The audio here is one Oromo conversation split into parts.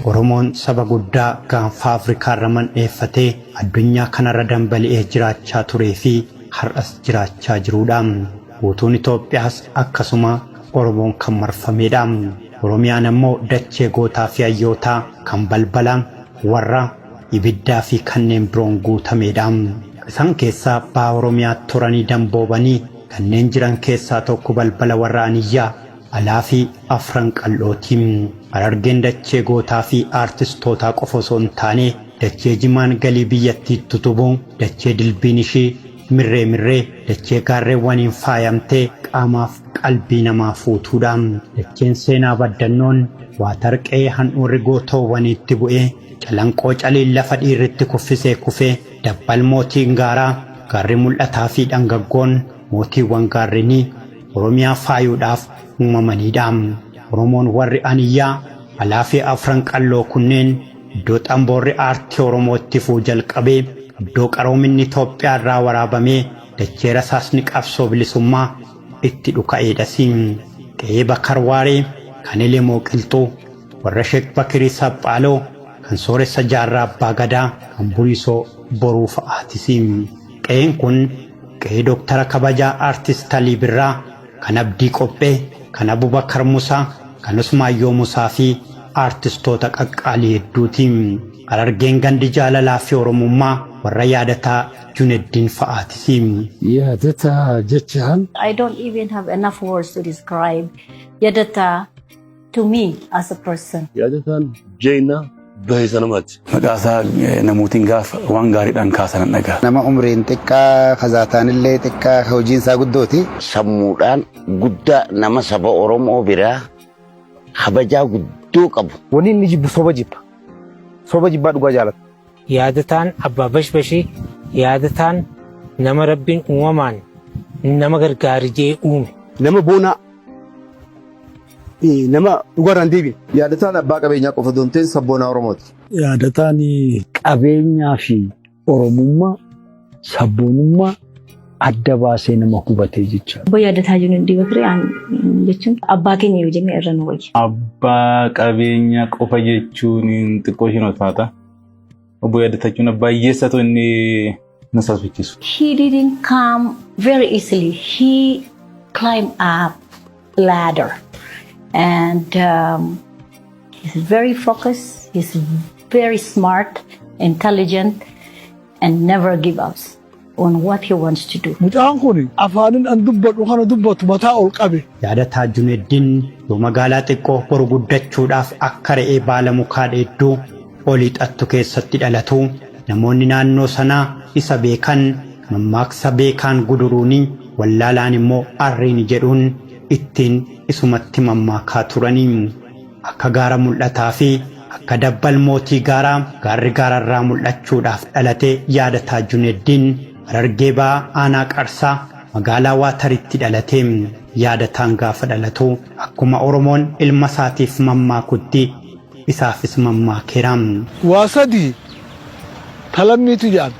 Oromoon saba guddaa gaanfa Afrikaa raman eeffatee addunyaa kanarra dambali'ee jiraachaa turee fi har'as jiraachaa jiruudha. Guutuun Itoophiyaas akkasuma Oromoon kan marfameedha. Oromiyaan ammoo dachee gootaa fi hayyootaa kan balbala warra ibiddaa fi kanneen biroon guutameedha. Isaan keessaa baha Oromiyaa turanii damboobanii kanneen jiran keessaa tokko balbala warra Aniyyaa alaa fi afran qal'ootiin. Harargeen dachee gootaa fi aartistootaa qofa osoo hin taane dachee jimaan galii biyyattii tutubuu dachee dilbiin ishii mirree dachee gaarreewwaniin faayamtee qaamaaf qalbii namaa fuutuudha. Dacheen seenaa baddannoon waatarqee handhuurri gootoowwaniitti bu'ee calanqoo caliin lafa dhiirritti kuffisee kufee dabbal mootiin gaaraa gaarri mul'ataa fi dhangaggoon mootiiwwan gaarrenii Oromiyaa faayuudhaaf uumamaniidha. Oromoon warri Aniyyaa alaa fi afran qalloo kunneen iddoo xamboorri aartii Oromootti fuu jalqabee iddoo qaroominni Itoophiyaa irraa waraabamee dachee rasaasni qabsoo bilisummaa itti dhuka'eedhas. Qe'ee Bakar Waaree kan Elemoo Qilxuu warra Sheek Bakirii Saphaaloo kan sooressa jaarraa Abbaa Gadaa kan Buriisoo boruu fa'aatis. Qe'een kun qe'ee Dooktara kabajaa aartist Alii Birraa kan Abdii Qophee kan Abubakar Musaa kan Usmaayyoo Musaa fi aartistoota qaqqaalii hedduutiin. Harargeen gandi jaalalaa fi Oromummaa warra yaadataa Juneddin fa'aatis. Yaadataa jechaan I don't even have enough words to describe Yaadataa to me as a person. Yaadataan Jeenaa Baheesa namaati. Maqaasaa namootiin gaafa waan gaariidhaan kaasan dhagaa. Nama umriin xiqqaa kazaataanillee xiqqaa hojiin isaa guddooti. Sammuudhaan guddaa nama saba Oromoo biraa kabajaa guddoo qabu. Wanni inni jibbu soba jibba. Soba jibbaa dhugaa jaalata. Yaadataan abbaa bashbashii yaadataan nama rabbiin uumamaan nama gargaarijee uume. Nama boonaa. Nama dhugaarraan deebiin. Yaadataan abbaa qabeenyaa qofa doonteen sabboonaa Oromooti. yaadataan qabeenyaa fi Oromummaa sabboonummaa adda baasee nama hubatee jecha. Obbo Yaadataa Juneddin jechuun abbaa keenya yoo jenne irra nu wayya. Abbaa qabeenyaa qofa jechuun xiqqoo isheen ulfaata. Obbo Yaadataa jechuun abbaa hiyyeessatu inni na sasfichiisu. He didn't come very easily. He climbed up ladder. And he's very focused, he's very smart, intelligent, and never give up on what he wants to do. Mucaan kun afaanin an dubbadhu kana dubbatu mataa ol qabe. Yaadataa Juneddin yoo magaalaa xiqqoo boru guddachuudhaaf akka re'ee baala mukaa dheedduu olii xattu keessatti dhalatu namoonni naannoo sanaa isa beekan mammaaksa beekaan guduruuni wallaalaan immoo arriin jedhuun ittiin isumatti mammaakaa turanii. Akka gaara mul'ataa fi akka dabbal mootii gaaraa gaarri gaararraa mul'achuudhaaf dhalate Yaadataa Juneddin Harargee ba'aa aanaa Qarsaa magaalaa Waataritti dhalate. Yaadataan gaafa dhalatu akkuma Oromoon ilma isaatiif mammaakutti isaafis mammaakeera. Waa sadii talammiitu jedhan.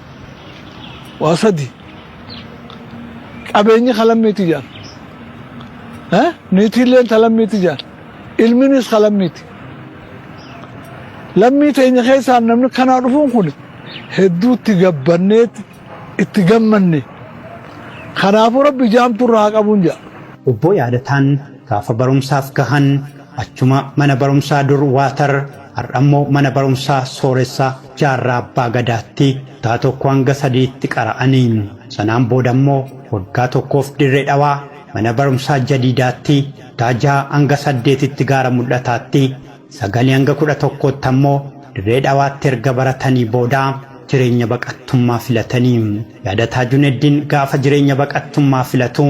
Waa sadii qabeenyi talammiitu jedhan. Niitiilleen talammiitu jedhan. Ilminis talammiiti. Lammii teenya keessaan namni kanaa dhufuun kun hedduu itti gabbanneet itti gammanne. Kanaafuu Rabbi jaamtuu haa qabuun jedha. Obbo Yaadataan gaafa barumsaaf gahan achuma mana barumsaa dur Waatar har'ammoo mana barumsaa sooressaa jaarraa Abbaa Gadaatti kutaa tokko hanga sadiitti qara'anii. Sanaan boodammoo waggaa tokkoof Dirree Dhawaa mana barumsaa Jadiidaatti kutaa 6 hanga 8tti gaara mul'ataatti 9 hanga 11tti ammoo Dirree Dhawaatti erga baratanii booda jireenya baqattummaa filatanii. Yaadataa Juneddin gaafa jireenya baqattummaa filatu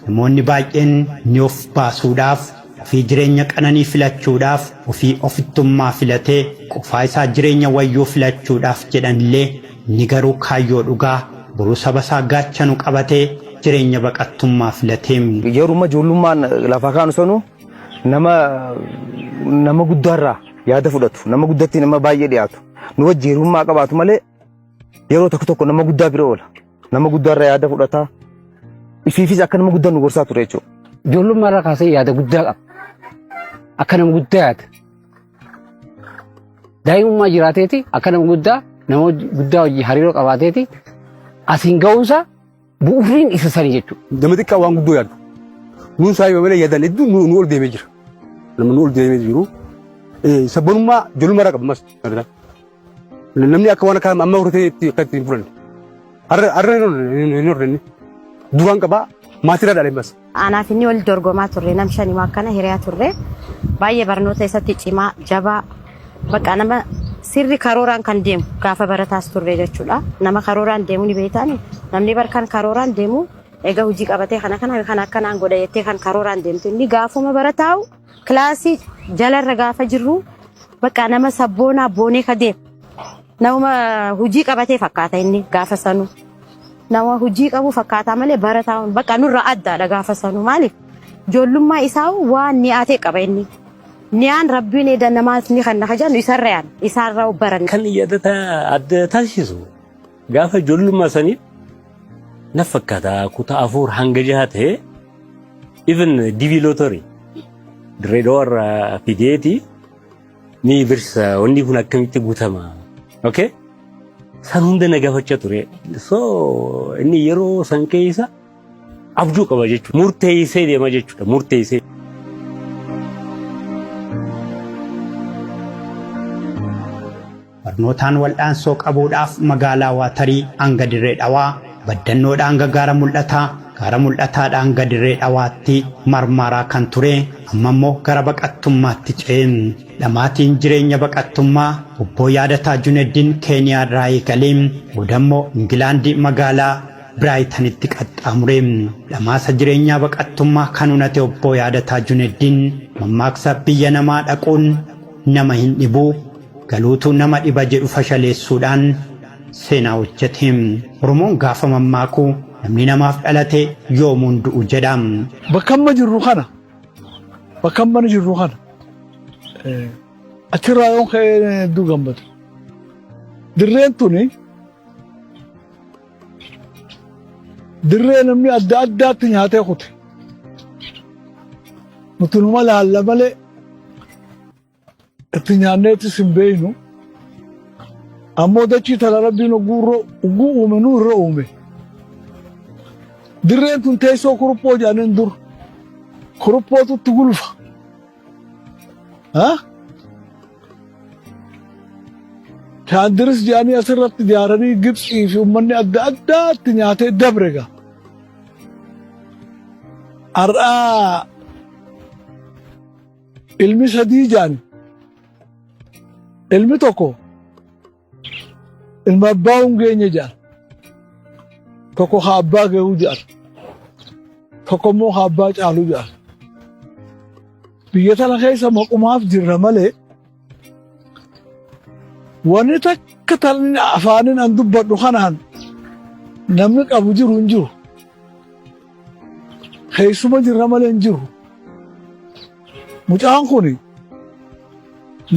namoonni baay'een ni of baasuudhaaf ofii jireenya qananii filachuudhaaf ofii ofittummaa filatee qofaa isaa jireenya wayyuu filachuudhaaf jedhanillee ni garuu kaayyoo dhugaa boruu saba isaa gaachanu qabatee jireenya baqattummaa filatee. Yeruma ijoollummaan lafa kaanu sanu nama guddaarraa yaada fudhatu nama guddatti nama baay'ee dhiyaatu nu wajjin hirummaa qabaatu malee yeroo tokko nama guddaa bira oola nama guddaarraa yaada fudhata ifiifis akka nama guddaa nu gorsaa ture jechuudha. Ijoollummaarraa kaasee yaada guddaa qaba. Akka nama guddaa yaada. daa'imummaa jiraateeti akka nama guddaa hojii hariiroo qabaateeti asiin ga'uunsa bu'uuriin isa sanii jechuudha. Nama xiqqaa waan guddoo yaadu. Nuun saayii malee yaadan hedduu nu ol deemee jira. Nama nu ol deemee jiru. Sabboonummaa ijoollummaa irraa qabu mas. Namni akka waan akka amma horatee akka ittiin furan. Har'a hin horrenni. Duraan qabaa maatirraa dhaalee mas. Anaaf inni wal dorgomaa turre nam shanimaa akkana hiriyaa turre baay'ee barnoota isatti cimaa jabaa bakka nama sirri karooraan kan deemu gaafa barataas turre jechuudha. Nama karooraan deemu ni beektaani namni barkan karooraan deemu egaa hojii qabatee kana akkanaan godha jettee kan karooraan deemtu inni gaafuma barataa'u kilaasii jalarra gaafa jirru bakka nama sabboonaa boonee ka deemu nama hojii qabatee fakkaata inni gaafa sanu. Nama hojii qabu fakkaata malee barataan bakka nurra addaadha gaafa sanu maaliif ijoollummaa isaa waan ni'aatee qaba inni ni'aan rabbiin eeda namaas ni kan nakajan isarraa baran kan yaadata adda taasisu gaafa ijoollummaa sanii na fakkaata kutaa afur hanga jaha ta'e even divilootorii direedoorra fideeti ni birsa wanni kun akkamitti guutama okay san hunda nagafachaa ture so inni yeroo san keessa abjuu qaba jechuudha murteessee deema jechuudha murteessee. Barnootaan wal'aansoo qabuudhaaf magaalaa Waatarii hanga Dirree Dhawaa baddannoodhaan gaara mul'ataadhaan hanga Dirree Dhawaatti marmaraa kan ture amma immoo gara baqattummaatti ce'een dhamaatiin jireenya baqattummaa obbo Yaadataa Juneddin Keeniyaa irraa eegalee boodammoo Ingilaandii magaalaa Biraayitanitti qaxxaamure dhamaasa jireenyaa baqattummaa kan hunate obbo Yaadataa Juneddin mammaaksa biyya namaa dhaquun nama hin dhibu galuutu nama dhiba jedhu fashaleessuudhaan seenaa hojjete. Oromoon gaafa mammaaku namni namaaf dhalate yoomuun du'u jedha. Bakka amma jirru kana achirraa yoon ka'ee hedduu gammada. Dirreen tuni dirree namni adda addaatti nyaatee kute. Nuti numa laalla malee itti nyaanneetis hin beeynu. Ammoo dachii tala rabbiin oguu uume nu irra uume. Dirreen tun teessoo kuruphoo jedhaniin dur kuruphootutti gulfa. Taandiris jedhanii asirratti ijaaranii Gibxii fi uummanni adda addaatti nyaatee dabrega. Har'aa ilmi sadii jedhani. Ilmi tokko ilma abbaa hungeenye jedhan. Tokko haa abbaa gahuu jedhan. Tokko immoo haa abbaa caaluu jedhan. Biyya tana keessa maqumaaf jirra malee wanni takka talni afaaniin an dubbadhu kanaan namni qabu jiru hin jiru. Keessuma jirra malee hin jiru. Mucaan kuni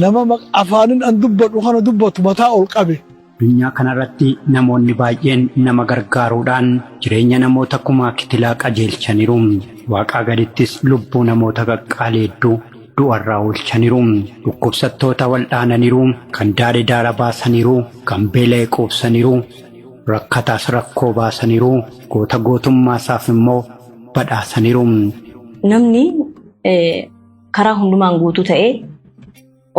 nama afaaniin an dubbadhu kana dubbatu mataa ol qabe. Addunyaa kanarratti namoonni baay'een nama gargaaruudhaan jireenya namoota kumaa kitilaa qajeelchaniiru. Waaqaa gadittis lubbuu namoota qaqqaalee hedduu du'arraa oolchaniiru. Dhukkubsattoota wal'aananiiru, kan daadhe daara baasaniiru, kan beela'e quubsaniiru, rakkataas rakkoo baasaniiru, goota gootummaasaaf immoo badhaasaniiru. Namni karaa hundumaan guutuu ta'ee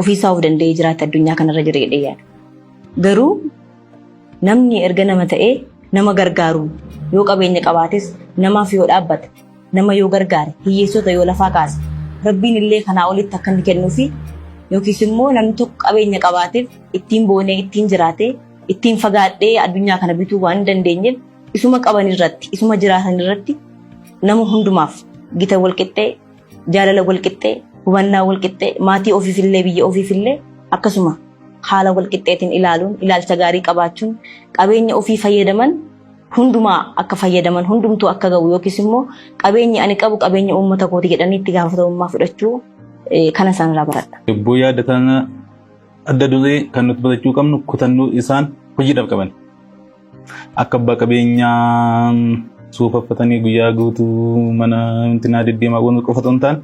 ofiisaa of danda'ee jiraata addunyaa kanarra jira jedhee yaada. Garuu namni erga nama ta'ee nama gargaaru yoo qabeenya qabaates namaaf yoo dhaabbate nama yoo gargaare hiyyeessota yoo lafaa kaase rabbiin illee kanaa olitti akka inni kennuufi yookiis immoo namni tokko qabeenya qabaateef ittiin boonee ittiin jiraatee ittiin fagaadhee addunyaa kana bituu waan hin dandeenyeef isuma qaban irratti isuma jiraatan irratti nama hundumaaf gita walqixxee jaalala walqixxee hubannaa walqixxee maatii ofiifillee biyya ofiifillee akkasuma haala walqixxeetiin ilaaluun ilaalcha gaarii qabaachuun qabeenya ofii fayyadaman hundumaa akka fayyadaman hundumtuu akka ga'u yookiis immoo qabeenyi ani qabu qabeenya uummata kooti jedhanii itti gaafatamummaa fudhachuu kana isaanirraa baradha. Obbo Yaadataan adda duree kan nuti barachuu qabnu kutannoo isaan hojiidhaaf qaban. Akka abbaa qabeenyaa suufaffatanii guyyaa guutuu mana intinaa deddeemaa qofa otoo hin taane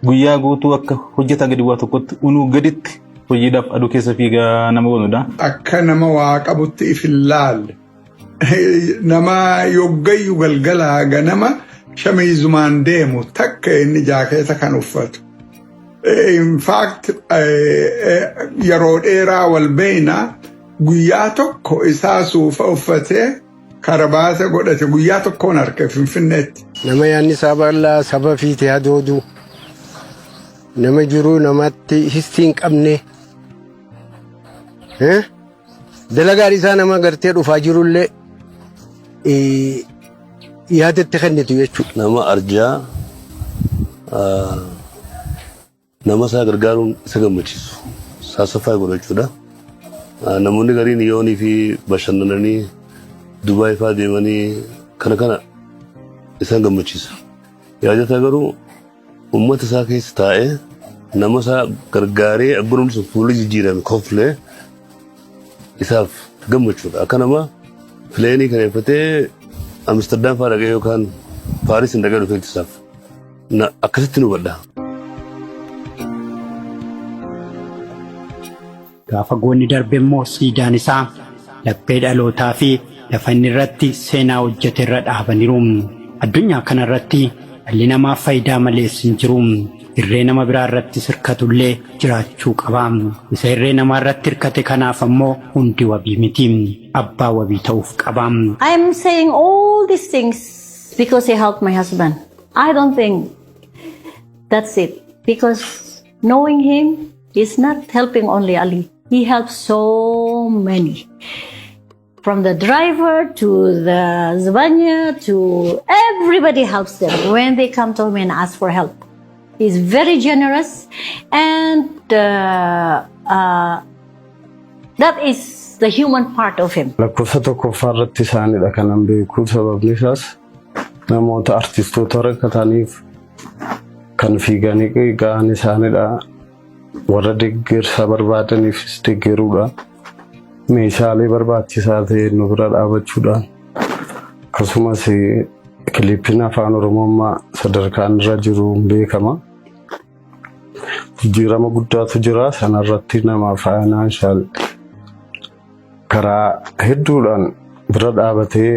guyyaa guutuu akka hojjetaa gadi waa tokkotti unuu gaditti hojiidhaaf aduu keessa fiigaa nama godhudha. Akka nama waa qabutti if hin laalle. Nama yoggayyu galgalaa ganama shamiizumaan deemu takka inni jaakeeta kan uffatu. In fact, yeroo dheeraa wal beeyna guyyaa tokko isaa suufa uffatee karabaata godhate guyyaa tokkoon harka Finfinneetti. Nama yaanni saballaa saba fiite hadoodu nama jiruu namatti histiin qabne dalagaan isaa nama gartee dhufaa jirullee yaadatti kennitu jechuudha. Nama arjaa nama isaa gargaaruun isa gammachiisu saasaffaa godhachuudha. Namoonni gariin yoonii fi bashannananii Dubaay fa'aa deemanii kana isaan gammachiisa. Yaadataa garuu uummata isaa keessa taa'ee nama isaa gargaaree abboon sun fuula jijjiirame kofilee isaaf gammachuudha. Akka nama fileenii kana uffatee Amsterdam fa'aa dhaqee yookaan Paaris hin dhaqee dhufeetti isaaf akkasitti nu badha. Gaafa goonni darbe immoo siidaan isaa laphee dhalootaa fi lafa inni irratti seenaa hojjete irra dhaabaniiru. Addunyaa kana irratti dhalli namaa faayidaa malees hin jiru. Irree nama biraa irratti hirkatullee jiraachuu qaba. Isa irree namaa irratti hirkate kanaaf ammoo hundi wabii miti. Abbaa wabii ta'uuf qaba. I am saying all these things because he helped my husband. I don't think that's it. Because knowing him, he's not helping only Ali. He helps so many. From the driver to the Zvanya to everybody helps them when they come to me and ask for help. He's very generous and that is the human part of him. Lakkoofsa tokkoffaa irratti isaanidha kanan beeku sababni isaas namoota artistoota rakkataniif kan fiiganii ga'an isaanidha. Warra deeggarsa barbaadaniifis deeggaruudha. Meeshaalee barbaachisaa ta'e nu bira dhaabachuudhaan akkasumas kiliippiin afaan Oromoo sadarkaan irra jiru beekama. Jijjiirama guddaatu jira sanarratti nama faayinaanshaal karaa hedduudhaan bira dhaabatee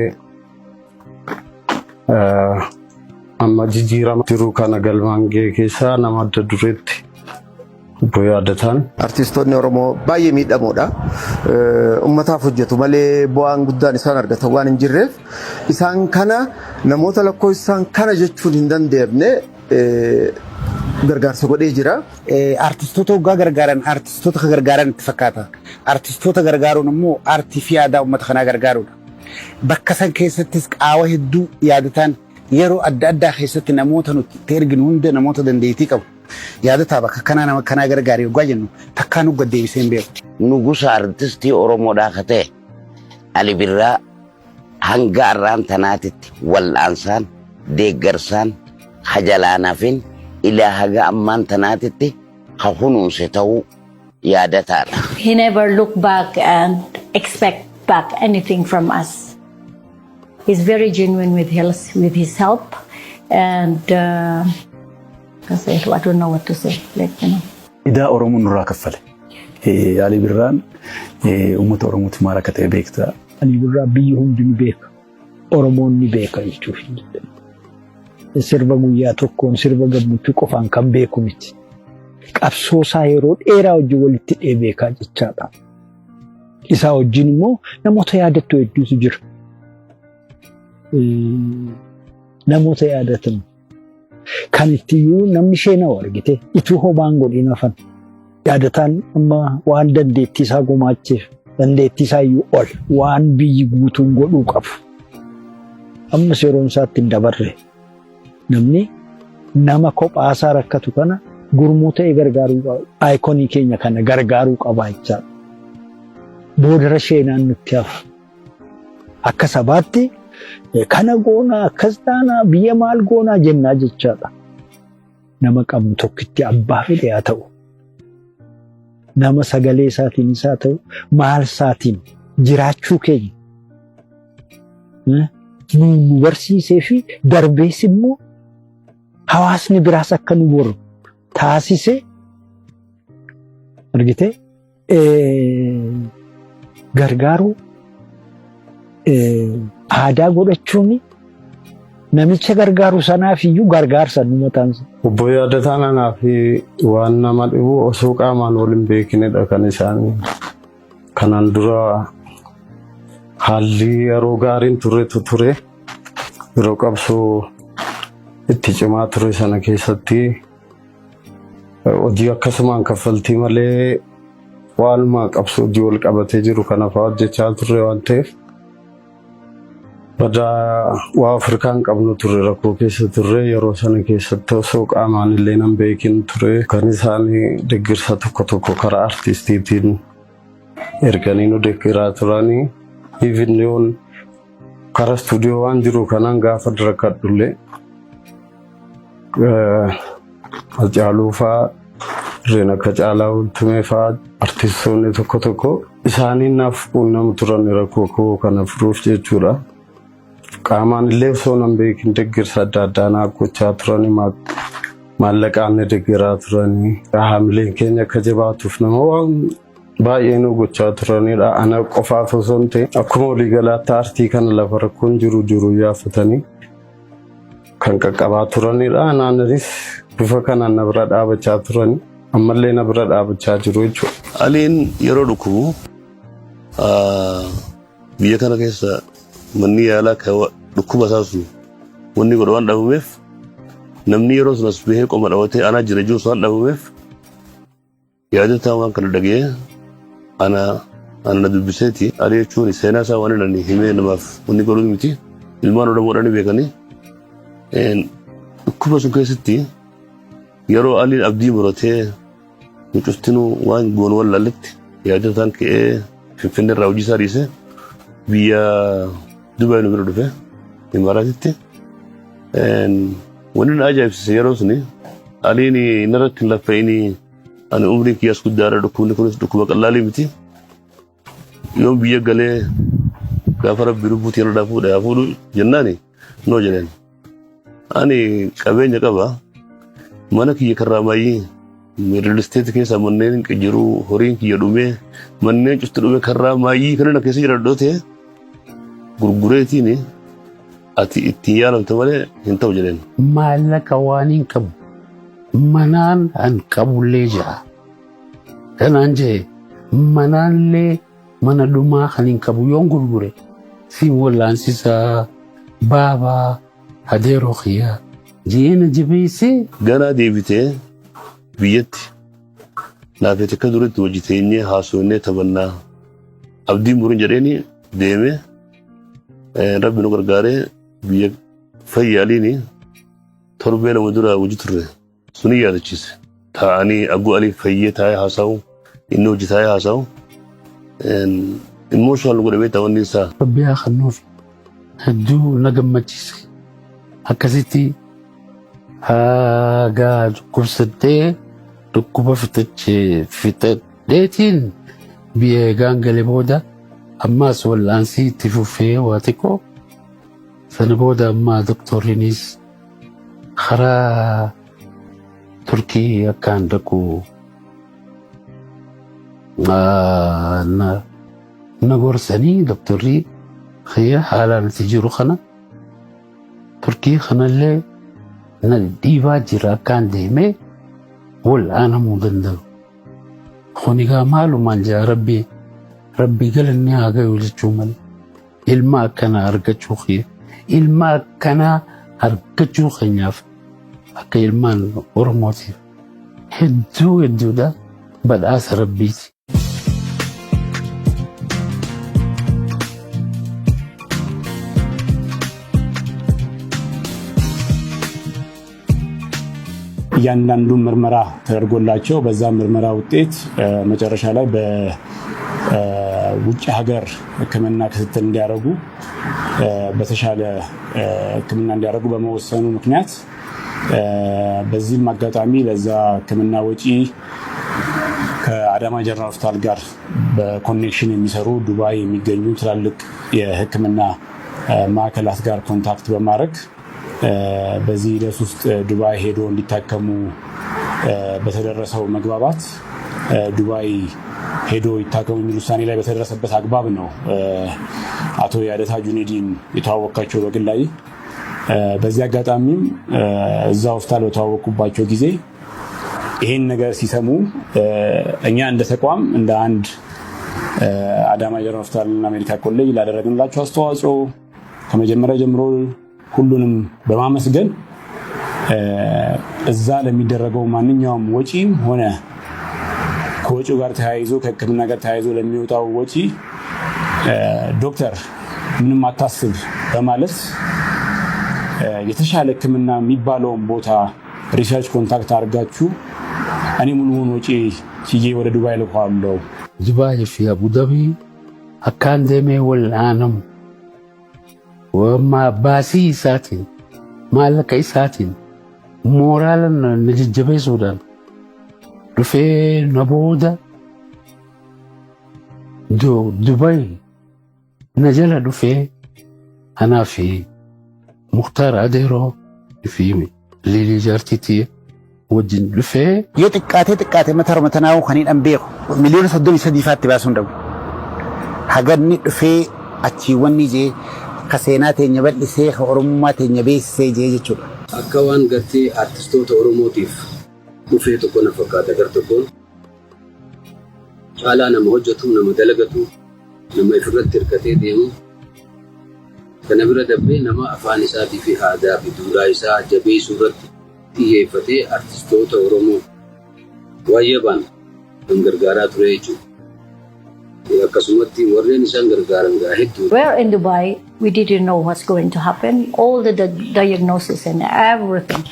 amma jijjiirama jiru kana galmaan ga'e keessaa nama adda dureetti yaadatan. Artistoonni Oromoo baay'ee miidhamoodha. Uummataaf hojjetu malee bu'aan guddaan isaan argatan waan hin jirreef isaan kana namoota lakkoofsaan kana jechuun hin dandeenye gargaarsa godhee jira. Artistoota hoggaa gargaaran artistoota ka gargaaran itti fakkaata. Artistoota gargaaruun immoo aartii fi aadaa uummata kanaa gargaaruudha. Bakka san keessattis qaawwa hedduu yaadatan yeroo adda addaa keessatti namoota nuti erginu hunda namoota dandeettii qabu. Yaadataa bakka kanaa nama kanaa gargaaree hoggaa jennu takkaan hogga deebisee hin beeku. Nugusa artistii Oromoodhaa ka ta'e Ali Birraa hanga arraan tanaatitti wal'aansaan deeggarsaan hajalaanaafin ilaa haga ammaan tanaatitti ha kunuunse ta'uu yaadataadha. He never looked back and expect back anything from us. He's very genuine with his help and I don't know what to say. Idaa Oromoon nurraa kaffale. Ali Birraan uummata Oromootti maal akka ta'e beektaa. Ali Birraa biyyi hundi ni beeka. Oromoon ni beeka jechuuf. Sirba guyyaa tokkoon sirba gammachuu qofaan kan beeku miti. Qabsoo isaa yeroo dheeraa wajjin walitti dhee beekaa jechaadha. Isaa wajjin immoo namoota yaadattu hedduutu jira. Namoota yaadatamu. Kan ittiyyuu namni sheenaa'u argite ituu hobaan godhin hafan yaadataan amma waan dandeettii isaa gumaacheef dandeettii isaa iyyuu ol waan biyyi guutuun godhuu qabu. Amma seeroon isaatti hin dabarre namni nama kophaasaa rakkatu kana gurmuu ta'e gargaaruu qaba. Aayikonii keenya kana gargaaruu qaba jechaadha. Boodara sheenaan nutti hafa. Akka sabaatti kana goonaa akkas taanaa biyya maal goonaa jennaa jechaadha. Nama qabnu tokkitti abbaa fedhe haa ta'u. Nama sagalee isaatiin isaa ta'u maal isaatiin jiraachuu keenya. Nu barsiisee fi darbees immoo hawaasni biraas akka nu boru taasise argite gargaaru aadaa godhachuun namicha gargaaru sanaaf iyyuu gargaarsa uummataansa. Obbo Yaadataan anaa fi waan nama dhibu osoo qaamaan waliin beekinedha kan isaanii. Kanaan dura haalli yeroo gaariin ture yeroo qabsoo itti cimaa ture sana keessatti hojii akkasumaan kaffaltii malee waanuma qabsoo hojii wal qabatee jiru kana fa'aa hojjechaa turre waan ta'eef badaa waa Afrikaan qabnu ture rakkoo keessa turre yeroo sana keessatti osoo qaamaan illee nan beekin ture kan isaanii deeggarsa tokko karaa artistiitiin erganii nu deeggaraa turanii ivinneon karaa stuudiyoo waan jiru kanaan gaafa darakadhullee Hacaaluu fa'aa Reen akka Caalaa Bultumee fa'aa artistoonni tokko isaaniin naaf quunnamu turan rakkoo kana furuuf jechuudha. Qaamaan illee osoo nan beekin deeggarsa adda addaa naaf gochaa turanii maallaqaan deeggaraa turanii haamileen keenya akka jabaatuuf nama waan baay'ee nu gochaa turanidha. Ana qofaaf osoo hin ta'in akkuma waliigalaatti aartii kana lafa rakkoon jiru yaafatanii kan qaqqabaa turanidha. Naannis bifa kanaan na bira dhaabachaa turanii ammallee na bira dhaabachaa jiru jechuudha. Aliin yeroo dhukkubu biyya kana keessa manni yaalaa dhukkuba isaasu wanni godha waan dhabameef namni yeroo sunas bahee qoma dhawatee anaa jira jiru waan dhabameef Yaadataan waan kana dhagee ana dubbiseeti Ali jechuun seenaa isaa waan inni himee namaaf wanni godhu miti ilmaan oromoodhaan beekanii dhukkuba sun keessatti yeroo Aliin abdii muratee mucustinuu waan goon wallaalletti Yaadataan ka'ee Finfinnee irraa hojii isaa dhiisee biyya Dubaay nu bira dhufe Imaaraatitti wanni na ajaa'ibsiise yeroo suni Aliin narratti hin laffa'ini ani umriin kiyyaas guddaadha dhukkubni kunis dhukkuba qallaalii miti yoon biyya galee gaafa rabbi lubbuutii irra dhafuudha fuudhu jennaani noo jedheen ani qabeenya qaba mana kiyya karraamaayii real estate keessa manneen jiru horiin kiyya dhumee manneen cufti dhume karraamaayii kanneen keessa jiradhoote gurgureetiin ati ittiin yaalamte malee hin ta'u jedheen. Maallaqa waan hin qabu manaan an qabullee jira. Kanaan jee manaallee mana dhumaa kan hin qabu yoon gurgure si wallaansisaa baabaa adeeroo kiyyaa jeena jabeessee. Ganaa deebitee biyyatti laafee akka duritti hojii teenyee haasofnee taphannaa abdii muriin jedheeni deemee rabbi nu gargaaree biyya Fayyaliini torbee lama dura hojii turre suni yaadachiise taa'anii aggoo Ali fayyee taa'ee haasa'u inni hojii taa'ee haasa'u emotional godhe beektaa wanni isaa. Rabbi haa kennuuf hedduu na gammachiise akkasitti hagaa dhukkubsattee dhukkuba fixadheetiin biyya gaangale booda ammaas wallaansii itti fufee waa xiqqoo sana booda ammaa doktoriinis karaa Turkii akkaan dhaqu na gorsanii doktorrii kiyya haalaan itti jiru kana Turkii kanallee na dhiibaa jira akkaan deemee wal'aanamuu danda'u. Kunigaa maalumaan jaa rabbi galanni haa gayu jechuu malee ilma akkanaa argachuu kiyya ilma akkanaa argachuu keenyaaf akka ilmaan Oromootiif hedduudha badhaasa rabbiiti. እያንዳንዱን ምርመራ ተደርጎላቸው በዛ ምርመራ ውጤት መጨረሻ ላይ በውጭ ሀገር ሕክምና ክትትል እንዲያደርጉ በተሻለ ሕክምና እንዲያደርጉ በመወሰኑ ምክንያት በዚህም አጋጣሚ ለዛ ሕክምና ወጪ ከአዳማ ጀነራል ሆስፒታል ጋር በኮኔክሽን የሚሰሩ ዱባይ የሚገኙ ትላልቅ የሕክምና ማዕከላት ጋር ኮንታክት በማድረግ በዚህ ሂደት ውስጥ ዱባይ ሄዶ እንዲታከሙ በተደረሰው መግባባት ዱባይ ሄዶ ይታከሙ የሚል ውሳኔ ላይ በተደረሰበት አግባብ ነው አቶ ያደታ ጁኔዲን የተዋወቃቸው በግል ላይ። በዚህ አጋጣሚም እዛ ሆስፒታል በተዋወቁባቸው ጊዜ ይሄን ነገር ሲሰሙ እኛ እንደ ተቋም እንደ አንድ አዳማ ጀነራል ሆስፒታልና ሜዲካል ኮሌጅ ላደረግንላቸው አስተዋጽኦ ከመጀመሪያ ጀምሮ ሁሉንም በማመስገን እዛ ለሚደረገው ማንኛውም ወጪም ሆነ ከወጪው ጋር ተያይዞ ከሕክምና ጋር ተያይዞ ለሚወጣው ወጪ ዶክተር ምንም አታስብ በማለት የተሻለ ሕክምና የሚባለውን ቦታ ሪሰርች ኮንታክት አድርጋችሁ እኔ ሙሉውን ወጪ ችዬ ወደ ዱባይ ልኳለሁ። ዱባይ ፊ አቡዳቢ አካን ደሜ ወልአነም ወማ ባሲ ሳቲን ማለከ ሳቲን ሞራልን ንጅጀበ ሱዳን ዱፌ ነቦዳ ዱባይ ነጀለ ዱፌ አናፊ ሙክታር አዴሮ ፊሚ ሊሊ ጃርቲቲ ወጅን ዱፌ የጥቃቴ መተር መተናው ከኔን አንቤው ሚሊዮን ሰዶም ይሰዲፋት ባሱን ደው ሀገርኒ ዱፌ አቺ ወኒ ጄ ከሴና ተኛ በልሴ ኦሮሞማ ተኛ ቤሴ ጄ ጀቹ አካዋን ገቲ አርቲስቶታ ኦሮሞቲፍ ዱፌ ተኮነ ፈቃደ ገርተኮን ጫላ ነመ ሆጀቱም ነመ ደለገቱ ነመ ይፍረት ትርከቴ ዴሙ ከነብረ ደቤ ነመ አፋን ኢሳቲ ፊ ሃዳ ፊ ዱራ ኢሳ ጀቤ ሱረት ጥየፈቴ አርቲስቶታ ኦሮሞ ዋየባን እንገርጋራ ቱሬቹ ያከሱመቲ ወሬን ሰንገርጋራን ጋሄቱ We're in Dubai. We didn't know what's going to happen. All the diagnosis and everything.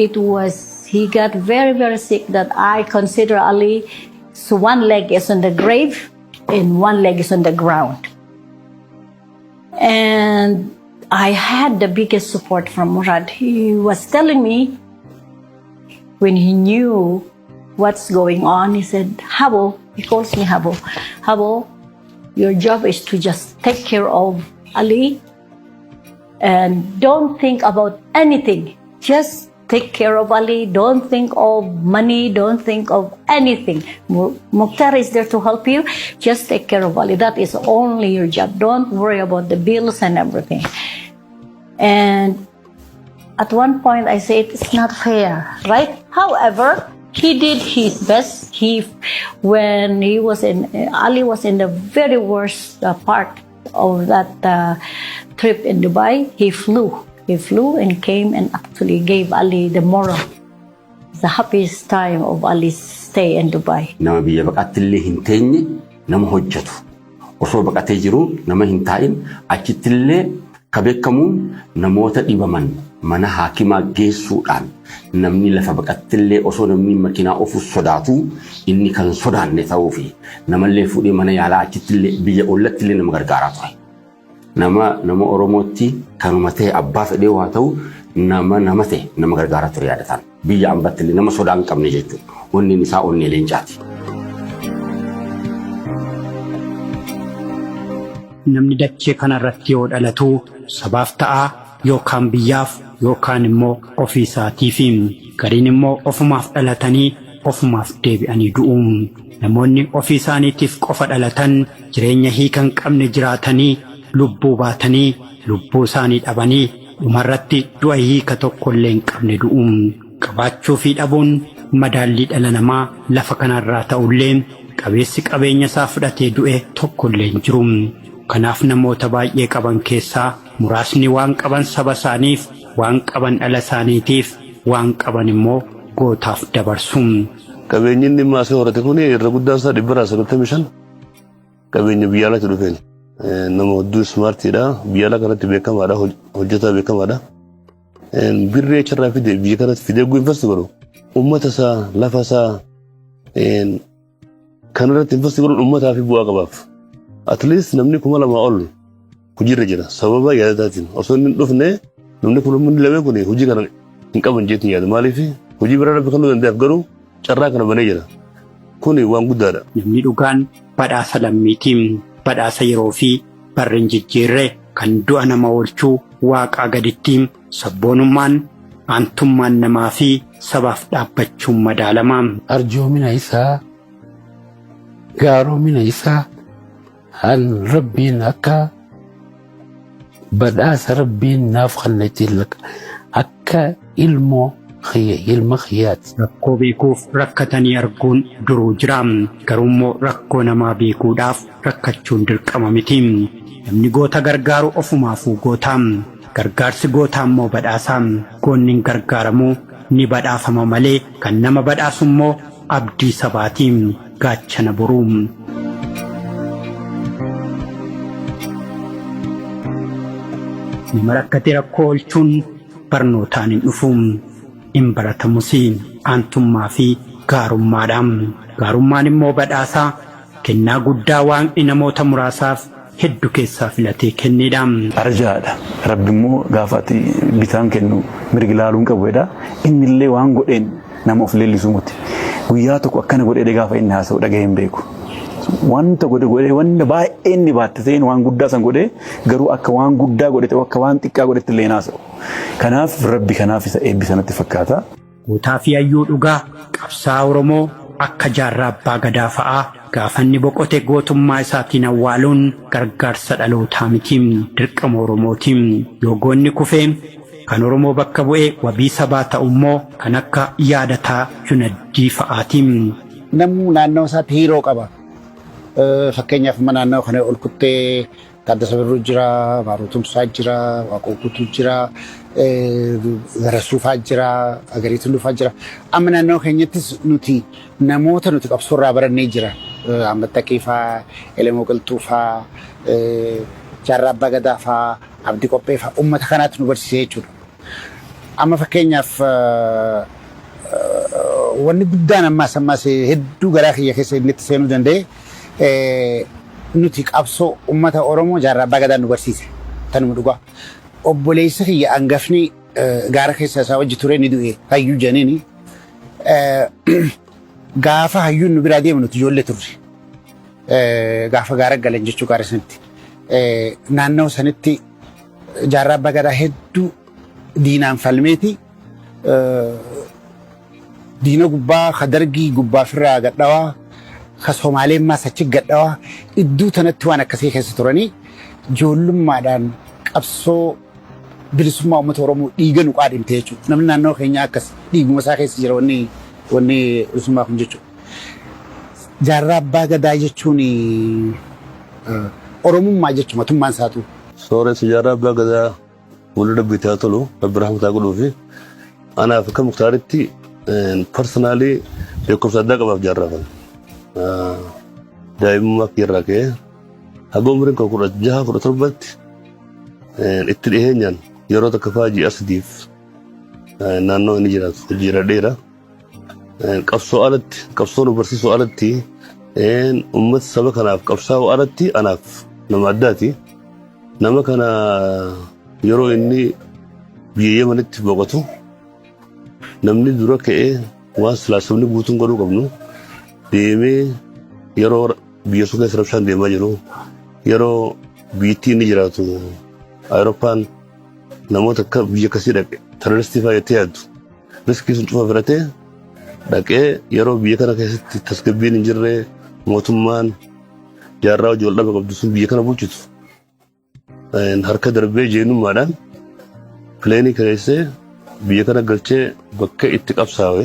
It was, he got very, very sick that I consider Ali, so one leg is on the grave and one leg is on the ground. And I had the biggest support from Murad. He was telling me when he knew what's going on, he said, Habo, he calls me Habo. Habo, your job is to just take care of Ali and don't think about anything. Just take care of Ali. Don't think of money. Don't think of anything. Mukhtar is there to help you. Just take care of Ali. That is only your job. Don't worry about the bills and everything. And at one point I said, it's not fair, right? However, he did his best. When he was Ali was in the very worst part of that trip in Dubai. He flew and came and actually gave Ali the moral. The happiest time of Ali's stay in Dubai. Nama biyya baqattillee hin teenye nama hojjetu. Osoo baqatee jiru nama hin taa'in achittillee ka beekamuun namoota dhibaman mana haakimaa geessuudhaan namni lafa baqattillee osoo namni makiinaa ofuus sodaatu inni kan sodaanne ta'uu fi namallee fuudhee mana yaalaa achittillee biyya ollattillee nama gargaaraa ture. Nama Oromootti kanuma ta'e abbaa fedhee waa ta'u nama ta'e nama gargaaraa ture yaadataan. Biyya ambattillee nama sodaa hin qabne jechuudha. Onneen isaa onnee leencaati. Namni dachee kanarratti yoo dhalatu sabaaf ta'a yookaan biyyaaf yookaan immoo ofii isaatiif gariin immoo ofumaaf dhalatanii ofumaaf deebi'anii du'u. Namoonni ofii isaaniitiif qofa dhalatan jireenya hiika hin qabne jiraatanii lubbuu baatanii lubbuu isaanii dhabanii dhumarratti du'a hiika tokkollee hin qabne du'u. Qabaachuu fi dhabuun madaallii dhala namaa lafa kanarraa ta'ullee qabeessi qabeenya isaa fudhatee du'e tokkollee hin jiru. Kanaaf namoota baay'ee qaban keessaa muraasni waan qaban saba isaaniif, waan qaban dhala isaaniitiif, waan qaban immoo gootaaf dabarsu. Qabeenyi inni maasii horate kun irra guddaan isaa 195 qabeenya biyya alaatti dhufeen nama hedduu smaartiidha. Biyya alaa kanatti beekamaadha, hojjetaa beekamaadha. Birree achirraa fide biyya kanatti fidee investi godhu uummata isaa lafa isaa kanarratti investi godhuun uummataa fi bu'aa qabaaf. At least namni 2,000 ol hojiirra jira sababa yaadataatiin. Osoo inni dhufne namni 2,000 kun hojii kana hin qaban jeetiin yaada. Maaliif hojii biraa rabbi kan danda'eef garuu carraa kana banee jira. Kun waan guddaadha. Namni dhugaan badhaasa lammiitiin badhaasa yeroo fi barreen jijjiirree kan du'a nama oolchuu waaqaa gadittiin sabboonummaan aantummaan namaa fi sabaaf dhaabbachuun madaalamaa. Arjoomina isaa gaaromina isaa han rabbiin akka badhaasa rabbiin naaf kennetti akka ilma khiyyaati. Rakkoo beekuuf rakkatanii arguun duruu jira. Garuummoo rakkoo namaa beekuudhaaf rakkachuun dirqama miti. Namni goota gargaaru ofumaafuu goota. Gargaarsi gootaa immoo badhaasa. Goonni gargaaramu ni badhaafama malee kan nama badhaasu immoo abdii sabaati. Gaachana boruu. Nama rakkate rakkoo oolchuun barnootaan hin dhufu. In baratamus aantummaa fi gaarummaadhaan. Gaarummaan immoo badhaasaa kennaa guddaa Waaqni namoota muraasaaf hedduu keessaa filatee kennedha. Arjaadha. Rabbi immoo gaafatti bitaan kennu mirgi laaluun qabudha. Inni illee waan godheen nama of leellisuu miti. Guyyaa tokko akkana godhee gaafa inni haasa'u dhaga'ee hin beeku. Wanta godhee wanta baay'ee inni baattiseen waan guddaa san godhee garuu akka waan guddaa godhete akka waan xiqqaa godhetti illee haasa'u. Kanaaf Rabbi kanaaf isa eebbisanatti fakkaata. Gootaa fi hayyuu dhugaa qabsaa Oromoo akka jaarraa abbaa gadaa fa'aa gaafanni boqote gootummaa isaatiin awwaaluun gargaarsa dhalootaa miti dirqama Oromootiin. Yoo goonni kufee kan Oromoo bakka bu'ee wabii sabaa ta'u immoo kan akka yaadataa Junaddii fa'aatiin. Namni naannoo isaatti hiiroo qaba. Fakkeenyaaf naannoo kana ol kuttee Taaddasa Birruu jira, Baaruu Tumsaa jira, Waaqoo Guutuu jira, Garasuufaa jira, Agariituu Lufaa jira. Amma naannoo keenyattis nuti namoota nuti qabsoorraa barannee jira. Ammattaqii fa'aa, Elemoo Qilxuu fa'aa, Jaarraa Abbaa Gadaa fa'aa, Abdii Qophee fa'aa uummata kanaatti nu barsiisee jechuudha. Amma fakkeenyaaf wanni guddaan ammaas hedduu garaa kiyya keessa inni itti seenuu danda'e nuti qabsoo uummata Oromoo Jaarraa Abbaa Gadaa nu barsiise. Tanuma dhugaa. Obboleessa kiyya hangafni gaara keessa isaa wajji ture ni du'e hayyuu janiini. Gaafa hayyuun nu biraa deemu nuti ijoollee turre. Gaafa gaara galan jechuu gaara sanitti. Naannoo sanitti Jaarraa Abbaa Gadaa hedduu diinaan falmeeti. Diina gubbaa ka dargii gubbaa firraa gadhawaa ka Somaaleen maas achi gadhawaa iddoo tanatti waan akkasii keessa turanii ijoollummaadhaan qabsoo bilisummaa uummata Oromoo dhiiga nu qaadhimte jechuudha. Namni naannoo keenyaa akkas dhiiguma isaa keessa jira wanni bilisummaa kun jechuudha. Jaarraa Abbaa Gadaa jechuun Oromummaa jechuudha mootummaan isaatu. Sooressa Jaarraa Abbaa Gadaa walirra bitaa tolu Rabbi rahmataa godhuu fi anaaf akka muktaaritti personally beekumsa addaa qabaaf jaarraa kana. Daa'imummaa irraa ka'ee haga umriin kan 16-17 itti dhiheenyaan yeroo takka fa'aa ji'a sadiif naannoo inni jiraatu jiraadheera. Qabsoo alatti qabsoo nu barsiisuu alatti uummata saba kanaaf qabsaa'uu alatti anaaf nama addaati. Nama kana yeroo inni biyya Yemenitti boqotu namni dura ka'ee waan silaasabni guutuun godhuu qabnu deemee yeroo biyya sun keessa rabshaan deemaa jiru yeroo biyyattii inni jiraatu Awurooppaan namoota akka biyya akkasii dhaqe terroristii fa'aa jettee yaaddu riskii sun cufa filatee dhaqee yeroo biyya kana keessatti tasgabbiin hin jirre mootummaan jaarraa hojii wal dhaba qabdu sun biyya kana bulchitu harka darbee jeenummaadhaan pileenii keessee biyya kana galchee bakka itti qabsaa'e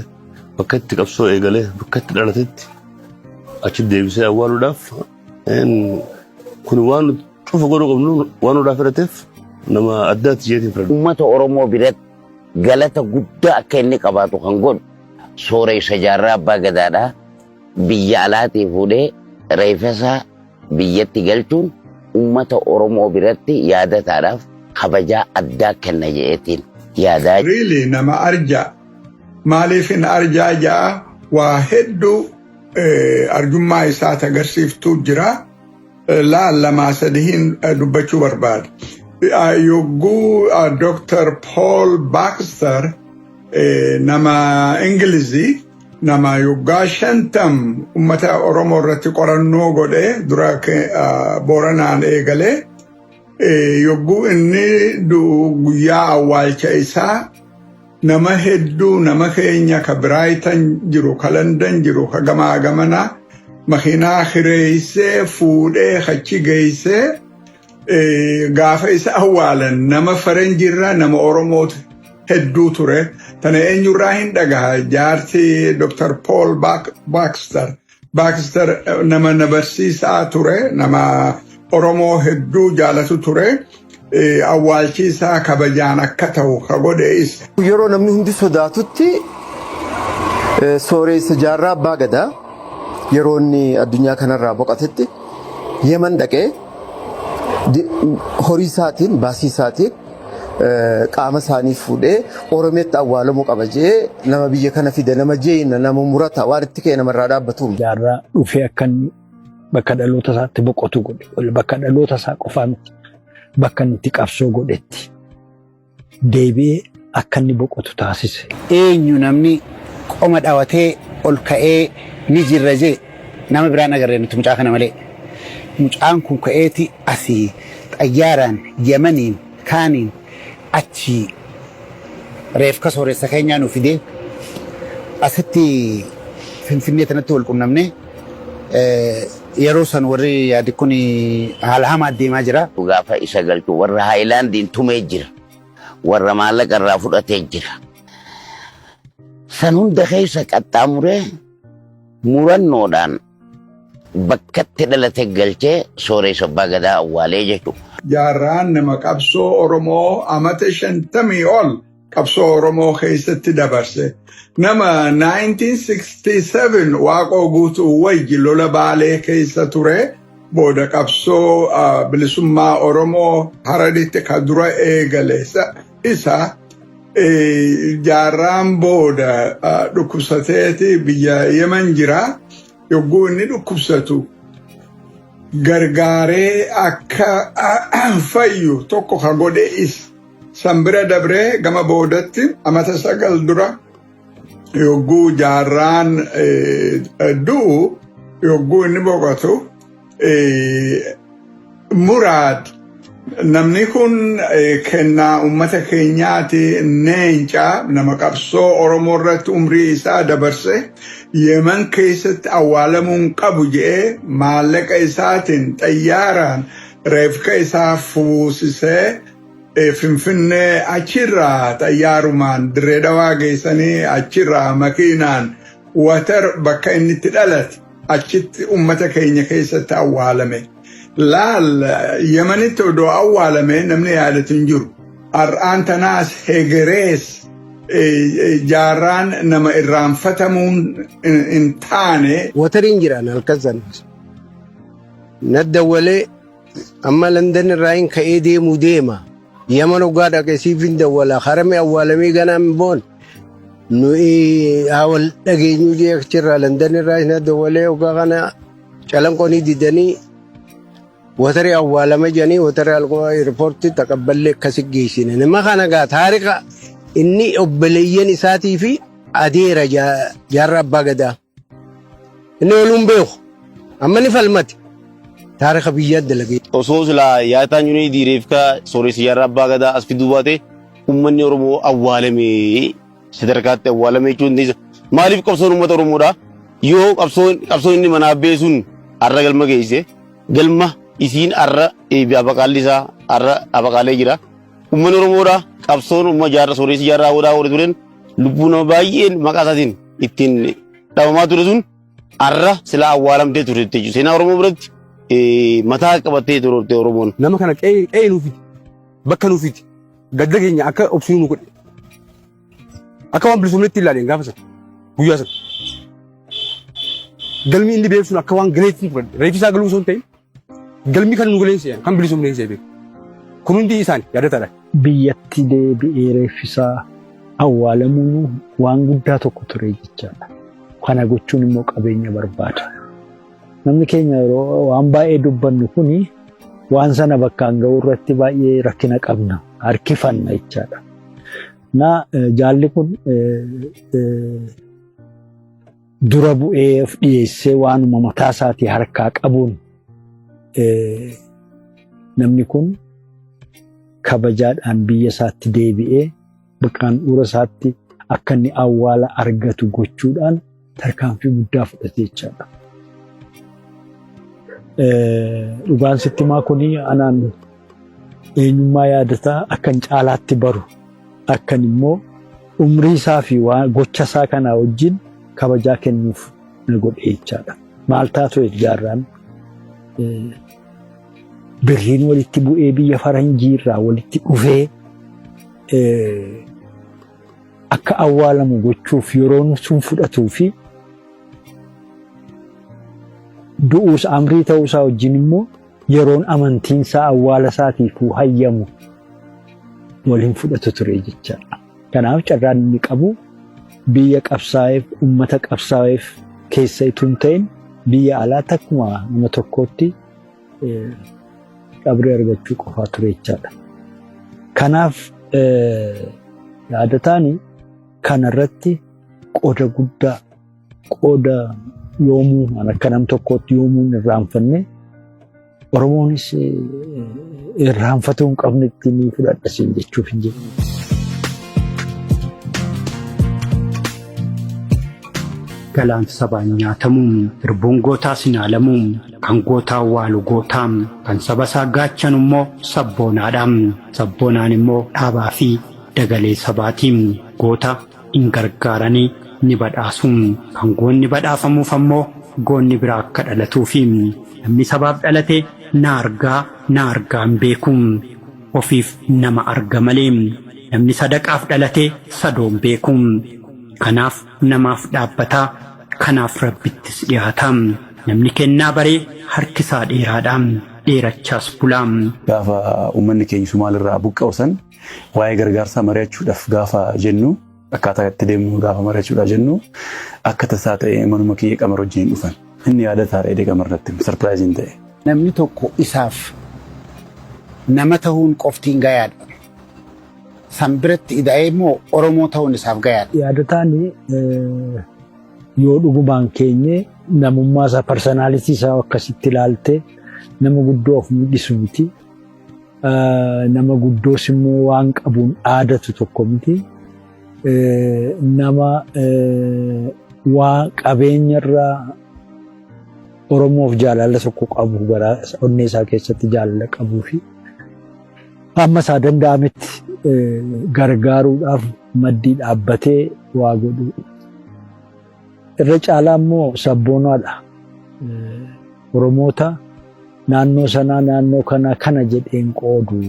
bakka itti qabsoo eegalee bakka itti dhalatetti achi deebisee awwaaluudhaaf kun waan cufa godhuu qabnu waan hundaa fedhateef nama addaatti jeetiin fedha. Uummata Oromoo biratti galata guddaa akka inni qabaatu kan godhu sooressa Jaarraa Abbaa Gadaadha. Biyya alaatii fuudhee reeffasaa biyyatti galchuun uummata Oromoo biratti yaadataadhaaf kabajaa addaa kenna jeetiin. Really nama arjaa maaliif hin arjaa ja'a waa hedduu arjummaa isaa agarsiiftuu jira lamaa sadiin dubbachuu barbaada. Yogguu Dr. Paul Baxter nama Ingilizii nama yoggaa 50 uummata Oromoo irratti qorannoo godhee dura Booranaan eegalee yogguu inni guyyaa awwaalcha isaa nama hedduu nama keenya ka Brighton jiru ka London jiru ka gamaa gamana makiinaa kireessee fuudhee achi geessee gaafa isa awwaalan nama faranjirraa nama Oromoo hedduu ture. Tana eenyurraa hin dhagaha jaarsi Dr. Paul Baxter. Baxter nama barsiisaa ture, nama Oromoo hedduu jaalatu ture. Awwaalchiisaa kabajaan akka ta'u ka godhe isa. Yeroo namni hundi sodaatutti sooressa jaarraa abbaa gadaa yeroo inni addunyaa kanarraa boqotetti Yemen dhaqee horii isaatiin baasii isaatiin qaama isaanii fuudhee Oromeetti awwaalamuu qaba jee nama biyya kana fide nama jeena nama murata waan itti ka'e namarraa dhaabbatu. Jaarraa dhufee akka inni bakka dhaloota isaatti boqotu godhe bakka dhaloota isaa qofaa miti bakka inni itti qabsoo godhetti deebi'ee akka inni boqotu taasise. Eenyu namni qoma dhaawatee ol ka'ee ni jirra jee nama biraan agarree nuti mucaa kana malee. Mucaan kun ka'eeti asii xayyaaraan Yemeniin kaaniin achi reefka sooressa keenyaa nu fidee asitti Finfinnee tanatti wal qunnamne yeroo san warri yaadi kun haala hamaa deemaa jira. Gaafa isa galchu warra Haayilaandiin tumee jira. Warra maallaqa irraa fudhatee jira. San hunda keessa qaxxaamuree murannoodhaan bakkatti dhalate galchee sooressa abbaa gadaa awwaalee jechuudha. Jaarraan nama qabsoo Oromoo amata 50 ol qabsoo Oromoo keessatti dabarse. Nama 1967 Waaqoo Guutuu wayyi lola Baalee keessa ture. Booda qabsoo bilisummaa Oromoo Hararitti ka dura eegale isa jaarraan booda dhukkubsateeti biyya Yemen jira. Yogguu inni dhukkubsatu gargaaree akka fayyu tokko ka godhe isa. San bira dabree gama boodatti amata 9 dura yogguu jaarraan du'u yogguu inni boqotu Muraad namni kun kennaa ummata keenyaati neencaa nama qabsoo Oromoo irratti umrii isaa dabarse Yemen keessatti awwaalamuun qabu jedhee maallaqa isaatiin xayyaaraan reefka isaa fuusisee Finfinnee achirraa xayyaarumaan Dirree Dhawaa geessanii achirraa makiinaan watar bakka inni itti dhalate achitti ummata keenya keessatti awwaalame. Laal Yemenitti odoo awwaalame namni yaadatu hin jiru. Har'aan tanaas hegerees jaarraan nama irraanfatamuun hin taane. Watariin jiraan halkan sana. Naddawalee amma Landan irraa hin ka'ee deemuu deema. Yemen ogaa dhaqee siif hin dawwala harame awwaalamee ganaan boon. Nuyi awwal dhageenyuu jee achirraa Landan irraa hin dawwalee ogaa kana calanqoonii didanii watari awwaalame jedhanii watari alqoo riipoortii taqabballee akkasi geessine. Nama kana gaa taariqa inni obboleeyyan isaatii fi adeera jaarraa abbaa gadaa. Inni oluun beeku amma ni falmati. Taariqa biyyaa dalagee. Osoo silaa yaataan yuunii diireefka sooressa jaarraa abbaa gadaa as fiduu baate uummanni Oromoo awwaalame sadarkaatti awwaalame jechuun maaliif qabsoon uummata Oromoodha? Yoo qabsoo inni manaa beesuun har'a galma geesse galma isiin har'a abaqaalli isaa har'a abaqaalee jira. Uummanni Oromoodha qabsoon uumma jaarraa sooressa jaarraa godhaa turen lubbuu nama baay'een maqaa isaatiin ittiin dhabamaa ture sun har'a silaa awwaalamtee turte jechuudha. Seenaa Oromoo biratti mataa qabattee turte Oromoon. Nama kana qe'ee nuufiti bakka nuufiti gadda keenya akka obsuu nu godhe akka waan bilisummaatti ilaaleen gaafa sana guyyaa sana galmi inni beeksuun akka waan galeetti fudhadhe reefisaa galuu osoo hin ta'in galmi kan nu galeense kan bilisummaa hin beeku kun hundi isaan yaadataadha. Biyyatti deebi'ee reeffisaa awwaalamuun waan guddaa tokko ture jechaadha. Kana gochuun immoo qabeenya barbaada. Namni keenya yeroo waan baay'ee dubbannu kuni waan sana bakkaan ga'uu irratti baay'ee rakkina qabna harkifanna jechaadha. Jaalli kun dura bu'ee of dhiyeessee waanuma mataa isaatii harkaa qabuun namni kun kabajaadhaan biyya isaatti deebi'ee bakkaan dhuura isaatti akka inni awwaala argatu gochuudhaan tarkaanfii guddaa fudhate jechaadha. dhugaan sitti maa kuni anaan eenyummaa yaadataa akkan caalaatti baru akkan immoo umrii isaa fi gocha isaa kanaa wajjin kabajaa kennuuf na godhe jechaadha. Maal taatu jaarraan birriin walitti bu'ee biyya faranjii irraa walitti dhufee akka awwaalamu gochuuf yeroon sun fudhatuu fi du'uus amrii ta'uusaa wajjin immoo yeroon amantiinsaa awwaala isaatiif hayyamu waliin fudhatu ture jechaadha. Kanaaf carraan inni qabu biyya qabsaa'eef uummata qabsaa'eef keessa itoo hin ta'in biyya alaa takkuma nama tokkootti qabree argachuu qofaa ture jechaadha. Kanaaf yaadataani kanarratti qooda guddaa qooda yoomuu akka nam tokkootti yoomuu irraanfanne Oromoonis irraanfatuu hin qabne ittiin fudhadhasiin jechuuf hin jiru. Galaan sabaan nyaatamuun irbuun gootaa sinaalamuun kan gootaa awwaalu gootaam kan saba isaa gaachan immoo sabboonaadhaam sabboonaan immoo dhaabaa fi dagalee sabaatiin goota hin gargaaranii ni badhaasuun kan goonni badhaafamuuf ammoo goonni biraa akka dhalatuufi namni sabaaf dhalate na argaa hin beekuun ofiif nama arga malee namni sadaqaaf dhalate sadoon beekuun kanaaf namaaf dhaabbataa kanaaf rabbittis dhiyaataa namni kennaa baree harkisaa dheeraadhaa dheerachaas bulaa. Gaafa uummanni keenya Sumaalirraa buqqa'usan waa'ee gargaarsaa mari'achuudhaaf gaafa jennu akkaataa itti deemnu gaafa mari'achuudhaaf jennu akka tasaa ta'e manuma kiyya qamar wajjin dhufan. Inni yaadataa dheedee qamarratti sarpiraayiziin ta'e. Namni tokko isaaf nama ta'uun qoftiin gayaadha. San biratti ida'ee immoo Oromoo ta'uun isaaf gayaadha. Yaadataan yoo dhugumaan keenye namummaa isaa parsonaalitii isaa akkasitti ilaalte nama guddoo of mul'isu miti. Nama guddoos immoo waan qabuun aadatu tokko miti. Nama waan qabeenyarraa Oromoof jaalala tokko qabu gara onnee isaa keessatti jaalala qabuu fi amma isaa danda'ametti gargaaruudhaaf maddii dhaabbatee waa godhu. Irra caalaa immoo sabboonaadha. Oromoota naannoo sanaa naannoo kana jedheen qoodu.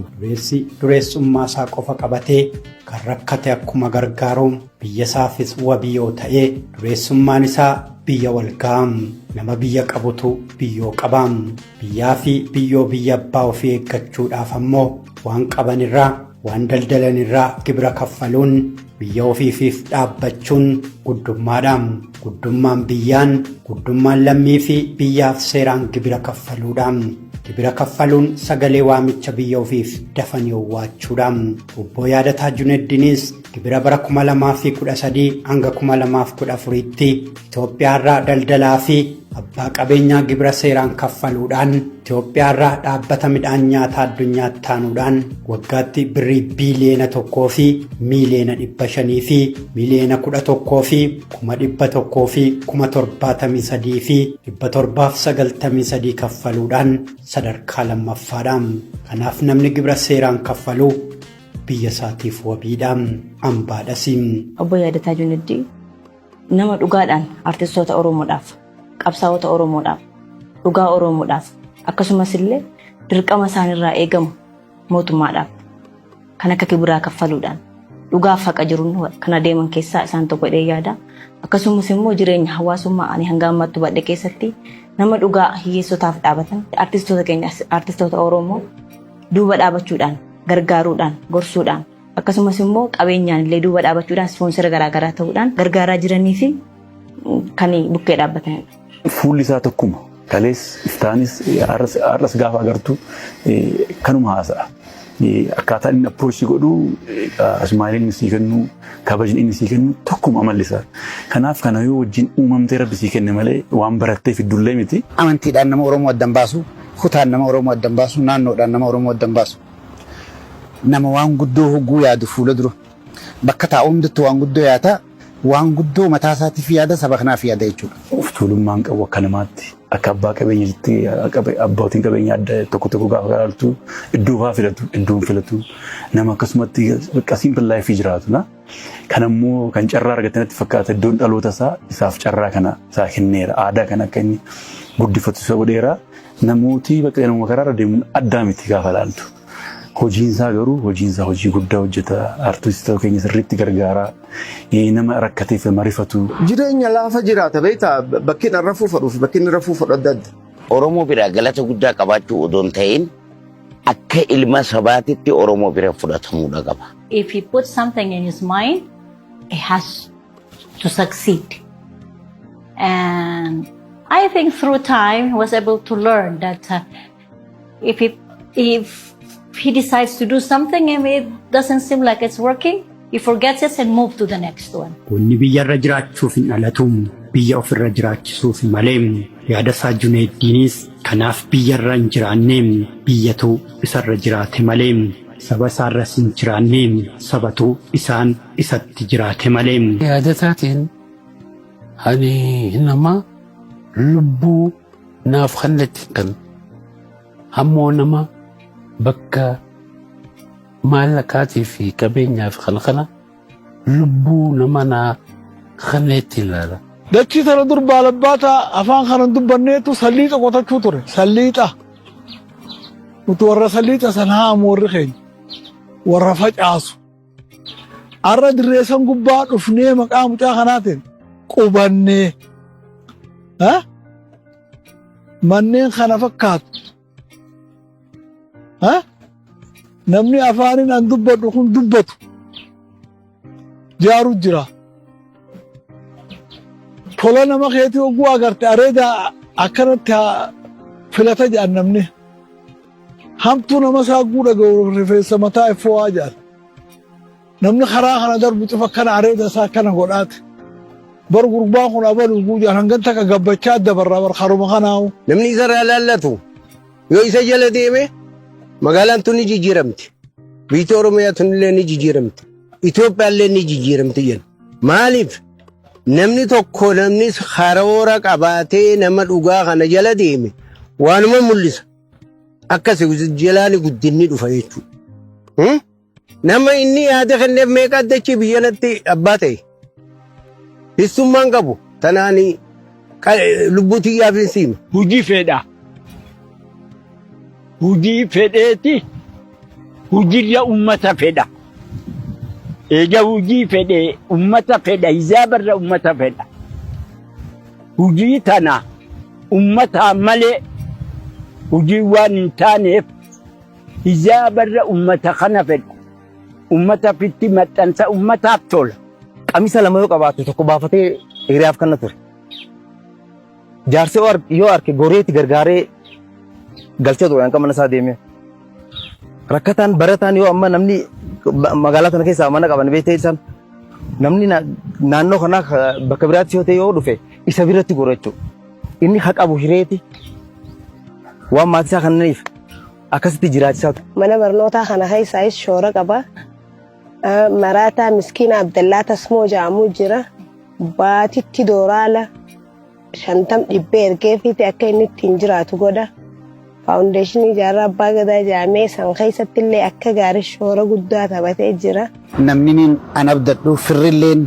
Dureessummaa isaa qofa qabatee kan rakkate akkuma gargaaruun biyya isaafis wabii yoo ta'ee dureessummaan isaa biyya walgaam nama biyya qabutu biyyoo qabaam biyyaa fi biyya abbaa ofii eeggachuudhaaf ammoo waan qabanirraa waan daldalanirraa gibira kaffaluun biyya ofiifiif dhaabbachuun guddummaadhaam guddummaan biyyaan guddummaan lammii fi biyyaaf seeraan gibira kaffaluudhaam gibira kaffaluun sagalee waamicha biyya ofiif dafanii owwaachuudhaam obbo Yaadataa Juneddiinis gibira bara 2013 hanga 2014tti Itoophiyaarraa daldalaa fi abbaa qabeenyaa gibira seeraan kaffaluudhaan Itoophiyaarraa dhaabbata midhaan nyaataa addunyaatti taanuudhaan waggaatti birrii biiliyoona 1 fi miiliyoona 500 fi miiliyoona 11 fi 100 fi 73 fi 793 kaffaluudhaan sadarkaa lammaffaadhaan kanaaf namni gibira seeraan kaffalu biyya isaatiif wabiidhaan ambaadhasiin. Obbo Yaadataa Juneddiin nama dhugaadhaan artistoota Oromoodhaaf qabsaa'ota Oromoodhaaf dhugaa Oromoodhaaf akkasumas illee dirqama isaanirraa eegamu mootummaadhaaf kan akka gibiraa kaffaluudhaan dhugaaf haqa jiruun kan adeeman keessaa isaan tokko jedhee yaada. Akkasumas immoo jireenya hawaasummaa ani hanga ammaatti badhe keessatti nama dhugaa hiyyeessotaaf dhaabatan artistoota keenya artistoota Oromoo duuba dhaabachuudhaan gargaaruudhaan gorsuudhaan akkasumas immoo qabeenyaan illee duuba dhaabachuudhaan ispoonsera garaagaraa ta'uudhaan gargaaraa jiranii fi kan bukkee dhaabbatanidha. Fuulli isaa tokkuma. Kalees iftaanis arras gaafa agartu kanuma haasa'a. Akkaataan inni approach godhu Ismaa'eel inni sii kennu kabajni inni sii kennu tokkuma amalli isaa. Kanaaf kana yoo wajjin uumamtee rabbi sii kenne malee waan barattee fiddullee miti. Amantiidhaan nama Oromoo addan baasu, kutaan nama Oromoo addan baasu, naannoodhaan nama Oromoo addan baasu. Nama waan guddoo hogguu yaadu fuula dura. Bakka taa'u hundattuu waan guddoo yaata. waan guddoo mataa isaatiif yaada saba kanaaf yaada jechuudha. Of tuulummaan qabu akka namaatti akka abbaa qabeenyaatti abbootiin qabeenyaa adda tokko gaafa garaaltu iddoo fa'aa filatu iddoon filatu nama akkasumatti simple life jiraatu na kanammoo kan carraa argatanitti fakkaata iddoon dhaloota isaaf carraa kana isaa kenneera aadaa kana akka inni guddifatu isa godheera namooti bakka nama karaarra deemuun addaa miti gaafa laaltu. Hojiinsaa garuu hojiinsaa hojii guddaa hojjeta artistoota keenya sirriitti gargaara nama rakkateef marifatu. Jireenya laafa jiraata beektaa bakki inni rafuu fadhuuf bakki inni rafuu fadhu adda adda. Oromoo bira galata guddaa qabaachuu odoon ta'in akka ilma sabaatitti Oromoo bira fudhatamuudha qaba. If he puts something in his mind, he has to succeed. And I think through time he was able to learn that if he decides to do something and it doesn't seem like it's working, he forgets it and moves to the next one. Wanni biyyarra jiraachuuf hin dhalatuun biyya ofirra jiraachisuuf malee yaada isaa Junayddiinis kanaaf biyyarra hin jiraanneem biyyatu isarra jiraate malee saba isaarras hin jiraanneem sabatu isaan isatti jiraate malee. Yaada isaatiin ani nama lubbuu naaf kennatti kan hammoo nama bakka maallaqaatii fi qabeenyaaf kana lubbuu nama naa kennetti ilaala. Dachii tana dur baalabbaata afaan kanan dubbanneetu salliixa qotachuu ture. Salliixa. Nuti warra salliixa san haamu warri keenya. Warra facaasu. Arra dirreessan gubbaa dhufnee maqaa mucaa kanaatiin qubannee. Manneen kana fakkaatu. Namni afaanin an dubbadhu kun dubbatu jaaru jira. Tola nama keetii oguu agarte areeda akkanatti filata jedhan namni. Hamtuu nama saaguu dhaga'u rifeensa mataa effoo'aa jedhan. Namni karaa kana darbu cufa akkana areeda isaa akkana godhaate. Bar gurbaan kun abaluu guujaan hangan takka gabbachaa adda barraa bar haruma kanaawu. Namni isarraa laallatu yoo isa jala deeme magaalaan tun ni jijjiiramti. Biyya Oromiyaa tun illee ni jijjiiramti. Itoophiyaan illee ni jijjiiramti jenna. Maaliif namni tokko namni karoora qabaatee nama dhugaa kana jala deeme waanuma mul'isa. Akkasii jalaan guddinni dhufa jechuudha. Nama inni yaada kenneef meeqa addachii biyya natti abbaa ta'e. Hissummaan qabu tanaani lubbuu xiyyaaf hin siima. Hujii fedha. Hujii fedheeti. Hujirra ummata fedha. Eega hujii fedhe ummata fedha. Hizaabarra ummata fedha. Hujii tana ummata malee hujii waan hin taaneef hizaabarra ummata kana fedha. Ummata fitti maxxansa ummataaf tola. Qamisa lama yoo qabaate tokko baafatee hiriyaaf kana ture. Jaarsi yoo arke goreetti gargaaree galchee ture hanqa mana isaa deemee. Rakkataan barataan yoo amma namni magaalaa sana keessaa mana qaban beektee isaan namni naannoo kanaa bakka biraatti yoo ta'e yoo dhufe isa biratti gora jechuudha. Inni haa qabu hireeti waan maatii isaa kannaniif akkasitti jiraachisaa ture. Mana barnootaa kana keessaayis shoora qaba. Maraataa miskiina Abdallaa Tasmoo jedhamu jira. Baatitti dooraala 50 ergeefiiti akka inni ittiin jiraatu godha. Faawundeeshinii Jaarraa Abbaa Gadaa jedhamee san keessatti illee akka gaarii shoora guddaa taphatee jira. Namni an abdadhu firrilleen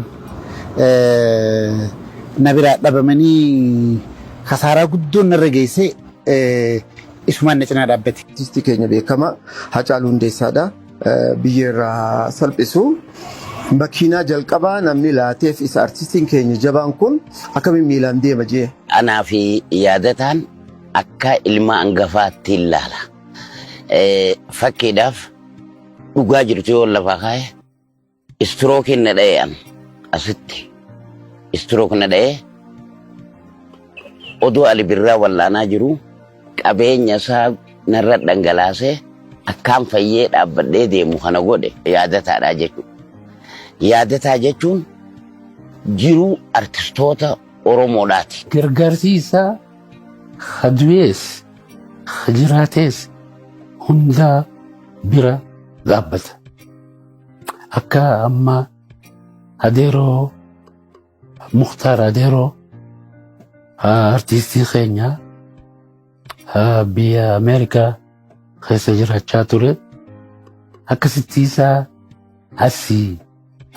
na biraa dhabamanii kasaaraa guddoon narra geesse isumaan na cinaa dhaabbate. Artistii keenya beekamaa Hacaaluu Hundeessaadha. Biyya irraa salphisu makiinaa jalqabaa namni laateef isa artistiin keenya jabaan kun akkamiin miilaan deema jee. Anaa fi yaadataan akka ilma hangafaatti ilaala. Fakkiidhaaf dhugaa jirtu yoo lafa kaa'e istirookiin na dha'e an asitti istirook na dha'e odoo Ali Birraa wallaanaa jiru qabeenya isaa narra dhangalaasee akkaan fayyee dhaabbadhee deemu kana godhe yaadataadha jechuudha. Yaadataa jechuun jiruu artistoota Oromoodhaati. Gargaarsi isaa hadu'ees jiraatees hundaa bira dhaabbata. Akka amma adeeroo Mukhtaar Adeeroo artistii keenya biyya Ameerikaa keessa jiraachaa ture. Akkasitti isaa asii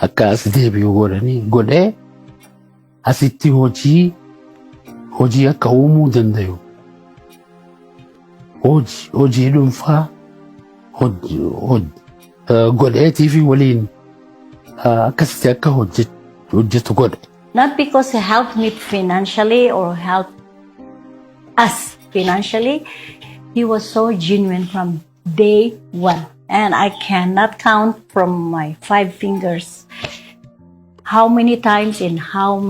akka as deebi'u godhee asitti hojii akka uumuu danda'u. Hojii dhuunfaa godheetii fi waliin akkasitti akka hojjetu godhe. Not because he helped me financially or helped us financially. He was so genuine from day one. And I cannot count from my 5 fingers how many times and how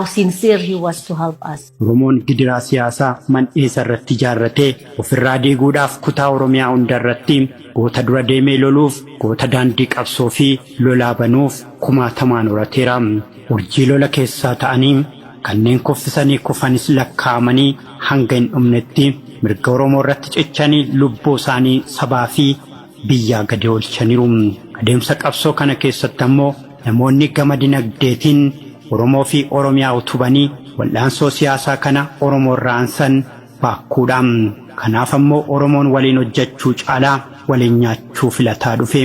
sincere he was to help us. Oromoon gidiraa siyaasaa man'eessa irratti ijaarratee ofirraa deeguudhaaf kutaa Oromiyaa hundarratti goota dura deemee loluuf, goota daandii qabsoo fi lolaa banuuf kumaatamaan horateera. Urjii lola keessaa ta'anii kanneen kuffisanii kufanis lakkaa'amanii hanga hin dhumnetti mirga Oromoo irratti cichanii lubbuu isaanii sabaa fi biyyaa gadi oolchaniiru. Adeemsa qabsoo kana keessatti ammoo namoonni gama dinagdeetiin Oromoo fi Oromiyaa utubanii wal'aansoo siyaasaa kana Oromoo irraa aansan baakkuudhaan. Kanaaf ammoo Oromoon waliin hojjechuu caalaa waliin nyaachuu filataa dhufe.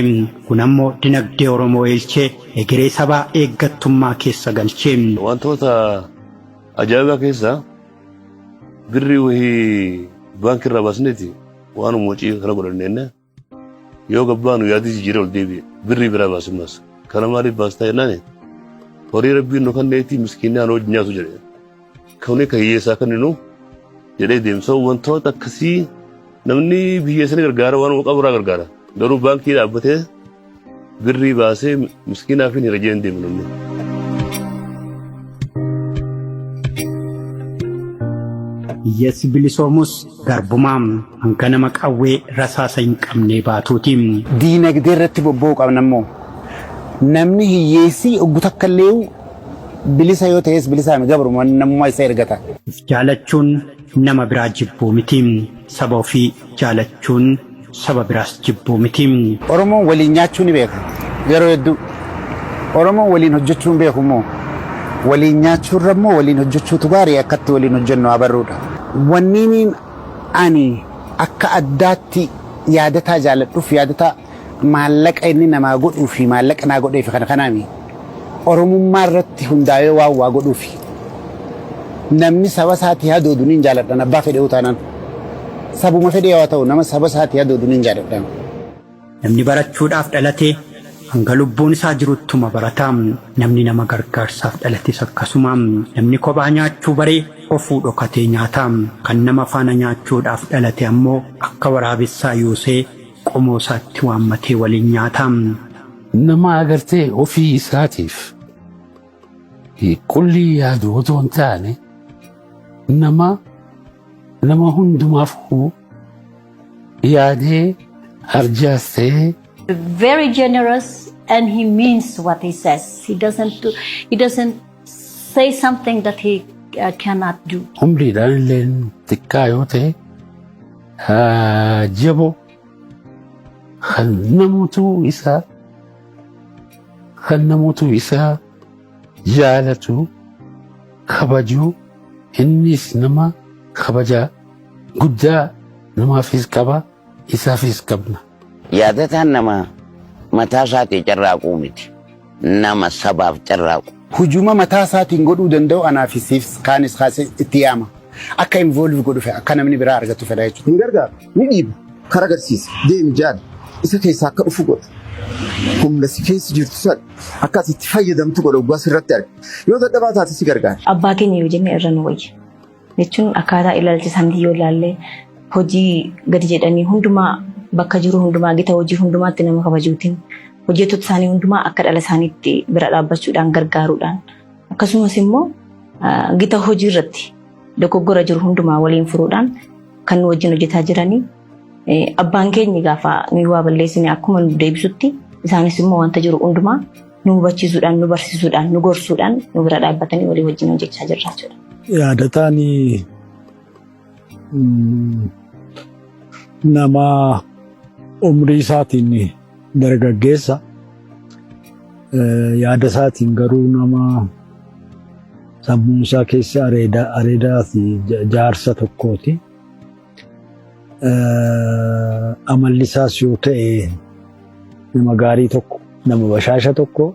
Kun ammoo dinagdee Oromoo eelchee egeree sabaa eeggattummaa keessa galchee. Wantoota ajaa'ibaa keessaa birrii wahii baankii irraa baasneeti waan moocii kana godhanneenna yoo gabbaanu yaadii jijjiiree ol deebi'e birrii biraa baasimmas kana maaliif baastaa jennaani horii rabbiin nu kanneetii miskiinaan hojii nyaatu jedhe kawni ka hiyyeessaa kanninu jedhee deemsa wantoota akkasii namni biyya sanii gargaara waan qaburaa gargaara garuu baankii dhaabbatee birrii baasee miskiinaaf hin rajeen deemu namni. Biyyessi bilisoomus garbumaam hanga nama qawwee rasaasa hin qabnee baatuutiin. Diinagdee irratti bobba'uu qabna immoo namni hiyyeessi oggu takka illee bilisa yoo ta'es bilisaa mi gabru namummaa isa ergata. Jaalachuun nama biraa jibbuu miti. Saba ofii jaalachuun saba biraas jibbuu miti. Oromoon waliin nyaachuu ni beeka. Yeroo hedduu Oromoon waliin hojjechuu hin beeku immoo waliin nyaachuurra immoo waliin hojjechuutu gaarii akkatti waliin hojjennu abarruudha. Wanniin ani akka addaatti yaadataa jaaladhuuf yaadataa maallaqa inni namaa godhuu fi maallaqa naa godheef kana kanaami. Oromummaa irratti hundaa'ee waa godhuufi. Namni saba isaatii hadoodu ni jaaladhan abbaa fedhee utaanaan. Sabuma fedhee yoo ta'u nama saba isaatii hadoodu ni jaaladhan. Namni barachuudhaaf dhalatee hanga lubbuun isaa jiruttuma barataa. Namni nama gargaarsaaf dhalates akkasuma. Namni kophaa nyaachuu baree ofuu dhokatee nyaataa. Kan nama faana nyaachuudhaaf dhalate ammoo akka waraabessaa yuusee qomoo isaatti waammatee waliin nyaataa. Nama agartee ofii isaatiif qullii yaadu otoo hin taane nama hundumaaf yaadee arjaas ta'ee. Very generous and he means what he says. He doesn't say something that he cannot do. Umriidhaan illee xiqqaa yoo ta'e jaboo kan namoota isaa jaalatu kabaju innis nama kabaja guddaa namaafis qaba isaafis qabna. Yaadataan nama mataa isaatii carraaquu miti. Nama sabaaf carraaqu. Hujuma mataa isaatiin godhuu danda'u anaafisiif kaanis kaasee itti yaama. Akka involve godhu fedha akka namni biraa argatu fedha jechuudha. Hin gargaaru. Ni dhiiba. Kara agarsiisa. Deemi jaal. Isa keessaa akka dhufu godha. Humna si keessa jirtu sana akka asitti fayyadamtu godha obbaa sirratti arga. Yoo dadhabaa taate si gargaara. Abbaa keenya yoo jenne irra nu wayya. Jechuun akkaataa ilaalcha isaanii yoo ilaalle hojii gadi jedhanii hundumaa bakka jiru hundumaa gita hojii hundumaatti nama kabajuutiin hojjettoota isaanii hundumaa akka dhala isaaniitti bira dhaabbachuudhaan gargaaruudhaan akkasumas immoo gita hojii irratti dogoggora jiru hundumaa waliin furuudhaan kan nu wajjin hojjetaa jiranii abbaan keenya gaafa nuyi waa balleessine akkuma nu deebisutti isaanis immoo wanta jiru hundumaa nu hubachiisuudhaan nu barsiisuudhaan nu gorsuudhaan nu bira dhaabbatanii walii wajjin hojjechaa jirra jechuudha. Yaadataan nama umrii isaatiin dargaggeessa yaada isaatiin garuu nama sammuun isaa keessa areedaa fi jaarsa tokkooti. Amalli isaas yoo ta'e nama gaarii tokko, nama bashaasha tokko,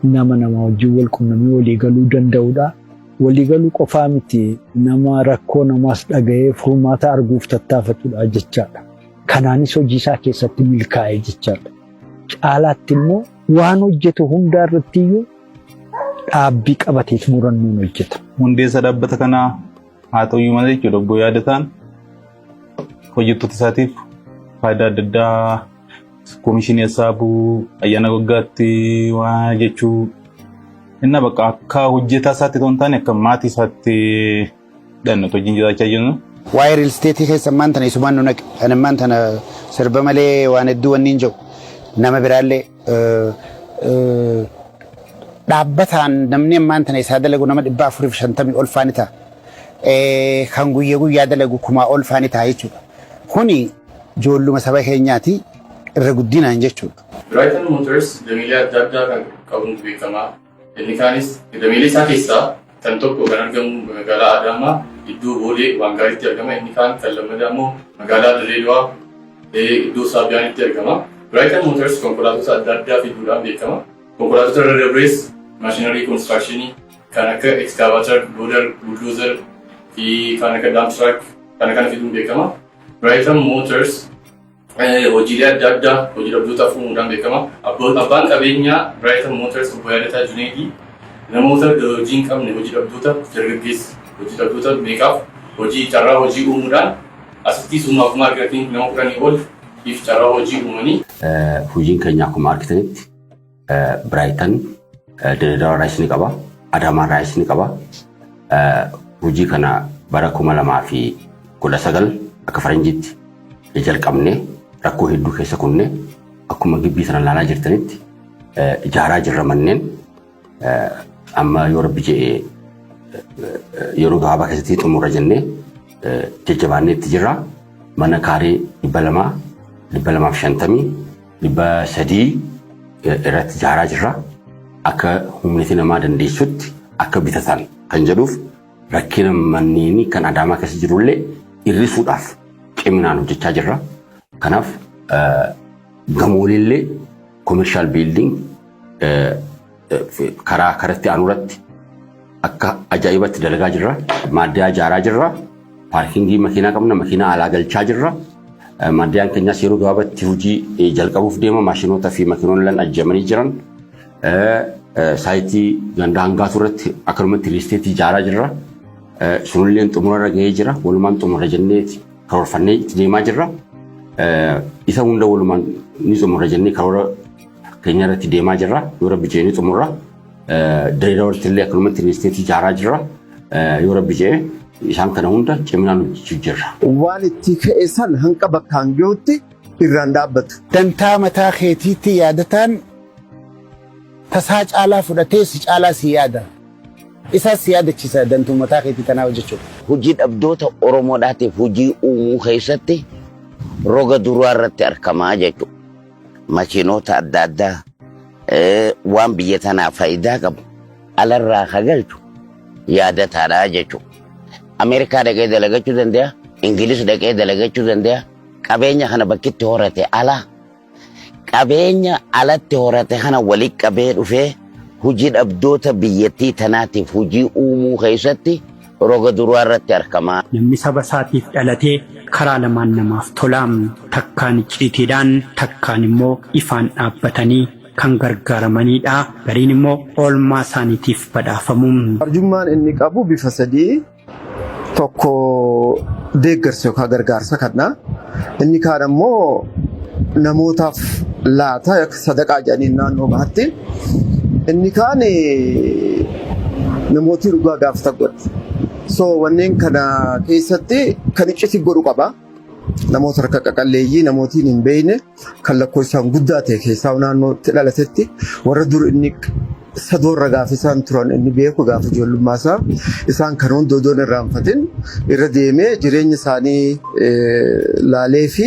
nama wajjin wal qunnamee walii galuu danda'udha. Walii galuu qofaa miti, nama rakkoo namaas dhaga'ee furmaata arguuf tattaafatudha jechaadha. Kanaanis hojii isaa keessatti milkaa'e jechaadha. Caalaatti immoo waan hojjetu hundaa irratti iyyuu dhaabbii qabateef murannoon hojjeta. Hundeessa dhaabbata kanaa haa ta'uyyuu malee jechuudha obbo Yaadataan hojjettoota isaatiif faayidaa adda addaa koomishinii hessaabuu ayyaana waggaatti waa jechuu inni bakka akka hojjetaa isaatti ta'uu hin taane akka maatii isaatti dhannatu wajjin jiraachaa jirru. Waa'ee riil isteetii keessa ammaan tana isumaan nu naqe. Ani ammaan tana sirba malee waan hedduu wanni hin jiru. Nama biraallee dhaabbataan namni ammaan tana isaa dalagu nama 450 ol faani ta'a. Kan guyyaa dalagu 1000 ol faani ta'a jechuudha. Kuni ijoolluma saba keenyaati irra guddinaan jechuudha. Brighton Motors damiilee adda addaa kan qabuun beekamaa. Inni kaanis damiilee isaa keessaa kan tokko kan argamu magaalaa Adaamaa iddoo Boolee waan gaariitti argama. Inni kaan kan lammadaa immoo magaalaa Dirreedawaa iddoo Saabiyaanitti argama. Brighton Motors konkolaattota adda addaa fiduudhaan beekama. Konkolaattota irra dabrees maashinarii konistirakshinii kan akka ekskaavaatar, looder, buldoozar fi kan akka daamtiraak kana fiduun beekama. Brighton Motors hojiilee adda addaa hojii dhabdoota uumuudhaan beekama. Abbaan qabeenyaa Brighton Motors obbo Yaadataa Juneedii namoota hojii hin qabne hojii dhabdoota dargaggeessa hojii dhabdoota meeqaaf hojii carraa hojii uumuudhaan asitti summaaf maarketiin nama 10 ol if carraa hojii uumanii. Hojiin keenya akkuma argitanitti Brighton Dirreedawaa irraas ni qaba, Adaamaa irraas ni qaba. Hojii kana bara 2019 akka faranjiitti jalqabne rakkoo hedduu keessa kunne akkuma gibbii sana ilaalaa jirtanitti ijaaraa jirra manneen amma yoo rabbi jedhee yeroo gabaabaa keessatti xumura jennee jajjabaannee itti jirra. Mana kaarii 200, 250, 300 irratti ijaaraa jirra. Akka humniti namaa dandeessutti akka bitatan kan jedhuuf rakkina manneenii kan Adaamaa keessa jirullee hir'isuudhaaf ciminaan hojjechaa jirra. Kanaaf gamooleellee commercial building karatti aanuratti akka ajaa'ibatti dalagaa jirra. Maaddaa ijaaraa jirra. Paarkingii makiinaa qabna, makiinaa alaa galchaa jirra. Maaddaan keenyas yeroo gabaabaatti hojii jalqabuuf deema. Maashinoota fi makiinoonni ajajamanii jiran. Saayitii ganda hangaa turratti akkanumatti riisteetii ijaaraa jirra. Sunilleen xumurarra gahee jira. Walumaan xumura jennee karoorfannee itti deemaa jirra. Isa hunda walumaan ni xumura jennee karoora keenya irratti deemaa jirra. Yoo rabbi jedhee ni xumurra. Dirreedawaatti illee akkanumatti riisteetii ijaaraa jirra. Yoo rabbi jedhee isaan kana hunda ciminaan hojjechuu jirra. Waan itti ka'e san hanqa bakkaan gahutti irraan dhaabbatu. Dantaa mataa keetiitti yaadataan tasaa caalaa fudhatee si caalaa si yaada. Isaas si yaadachiisa dantuu mataa keetii kanaa hojjechuudha. Hojii dhabdoota Oromoodhaatiif hojii uumuu keessatti roga duraa irratti argamaa jechuudha. Makiinota adda addaa waan biyya tanaaf faayidaa qabu alarraa kagalchu yaadataadha jechuudha. Ameerikaa dhaqee dalagachuu danda'a, Ingiliis dhaqee dalagachuu danda'a. Qabeenya kana bakkitti horate alaa. Qabeenya alatti horate kana walitti qabee dhufee hojii dhabdoota biyyattii tanaatiif hojii uumuu keessatti roga duraa irratti argamaa. Namni saba isaatiif dhalatee karaa lamaan namaaf tolaam takkaan icciitiidhaan takkaan immoo ifaan dhaabbatanii kan gargaaramanidha. Gariin immoo oolmaa isaaniitiif badhaafamuun. Arjummaan inni qabu bifa sadii. Tokko deeggarsa yookaan gargaarsa kanna. Inni kaan ammoo namootaaf laata sadaqaa jedhanii naannoo baatti. Inni kaan namooti dhugaa gaafata godha. So wanneen kana keessatti kan icciti godhu qaba. Namoota harka qaqalleeyyii namootiin hin beekne kan lakkoofsaan guddaa ta'e keessaa naannootti dhalatetti warra dur inni sadoorra gaafa isaan turan inni beeku gaafa ijoollummaa isaa isaan kan hundi odoon irraanfatin irra deemee jireenya isaanii laalee fi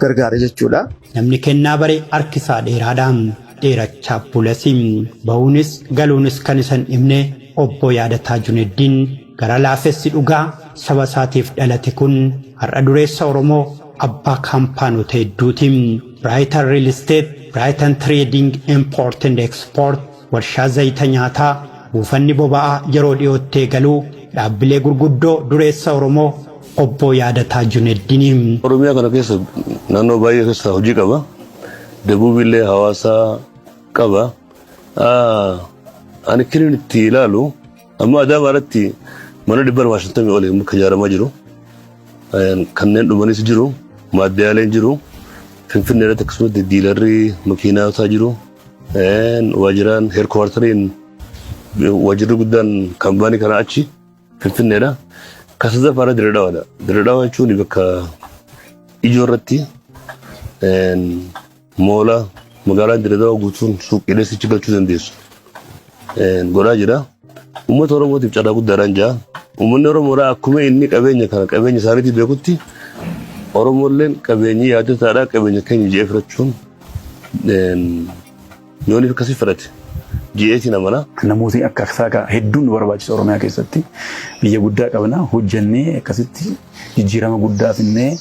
gargaara jechuudha. Namni kennaa bare harki isaa dheeraadhaan dheerachaa bulasim ba'uunis galuunis kan isan himne obbo Yaadataa Juneeddiin gara laafessi dhugaa saba isaatiif dhalate kun har'a dureessa Oromoo abbaa kaampaanota hedduutiin Brighton Real Estate, Brighton Trading Import and Export, warshaa zayita nyaataa, buufanni boba'aa yeroo dhiyoottee galuu dhaabbilee gurguddoo dureessa Oromoo obbo Yaadataa Juneeddiin. Oromiyaa kana keessa naannoo baay'ee keessa hojii qaba. Dabuubillee hawaasaa qaba. Ani kiliin itti ilaalu amma Adaamaa irratti mana 150 olii muka ijaaramaa jiru. Kanneen dhumanis jiru, maaddiyaaleen jiru. Finfinnee irratti akkasumas diilarrii makiinaataa jiru. Waajiraan heerkuwaartariin waajirri guddaan kaampaanii kana achi Finfinneedha. Kasasa faana Diredaawaadha. Diredaawa jechuun bakka ijoo irratti moola magaalaan Diredaawa guutuun suuqiilee sichi galchuu dandeessu. Godhaa jira. Uummata Oromootiif carraa guddaadhaan jira. Uummanni Oromoodhaa akkuma inni qabeenya kana qabeenya isaaniitiif beekutti Oromoolleen qabeenyi yaadataadhaa qabeenya keenya ji'ee fudhachuun yooniif akkasii fudhate. Ji'eetiin amana. Namooti akka saaqa hedduun barbaachisa Oromiyaa keessatti biyya guddaa qabna hojjannee akkasitti jijjiirama guddaa finnee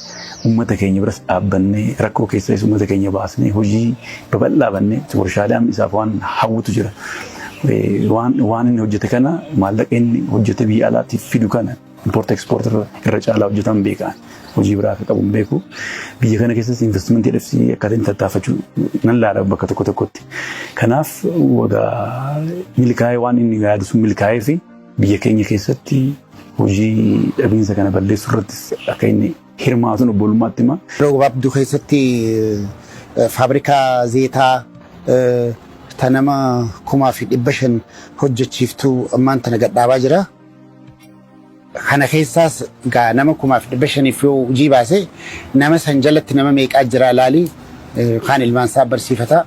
uummata keenya biras dhaabbannee rakkoo keessas uummata keenya baasnee hojii babal'aa bannee warshaalee isaaf waan hawwatu jira. Waan inni hojjete kana maallaqa inni hojjete biyya alaatiif fidu kana import export irra caalaa hojjetan beekan hojii biraa akka qabu beeku biyya kana keessatti investimentii dhabsii akkaataa inni tattaafachuu nan laala bakka tokko tokkotti. Kanaaf wagaa milkaa'ee waan inni yaadu sun milkaa'ee fi biyya keenya keessatti hojii dhabiinsa kana balleessuu irratti akka inni hirmaatuun obbolummaatti hima. Yeroo gabaabduu keessatti faabrikaa zeetaa tanama 5,500 hojjechiiftuu ammaan tana gadhaabaa jira. Kana keessaas gaa nama 5,500 yoo hojii baase nama san jalatti nama meeqaa jira laali kaan ilmaan isaa barsiifata.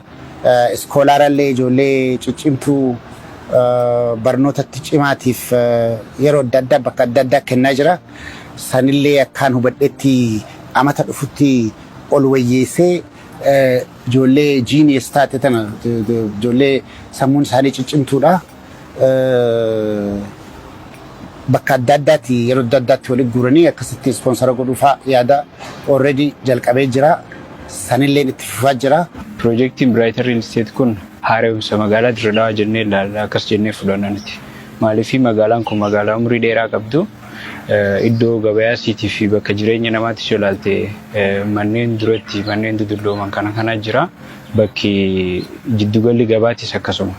Iskoolaarallee ijoollee ciccimtuu barnootatti cimaatiif yeroo adda addaa bakka adda addaa kennaa jira. Sanillee akkaan hubadheetti amata dhufutti ol wayyeessee ijoollee genius taate tana ijoollee sammuun isaanii ciccimtuudha. Bakka adda addaatti yeroo adda addaatti walitti guuranii akkasitti ispoonsara godhuufaa yaada already jalqabee jira. Sanillee itti fufaa jira. Piroojeektiin Brighton Real Estate kun haaromsa magaalaa Diredaawa jennee ilaalla akkas jennee fudhannaniti. Maaliif magaalaan kun magaalaa umurii dheeraa qabdu iddoo gabayaa siitii fi bakka jireenya namaatti ilaalte manneen duratti manneen dudullooman kana jira. Bakki jiddugalli gabaattis akkasuma.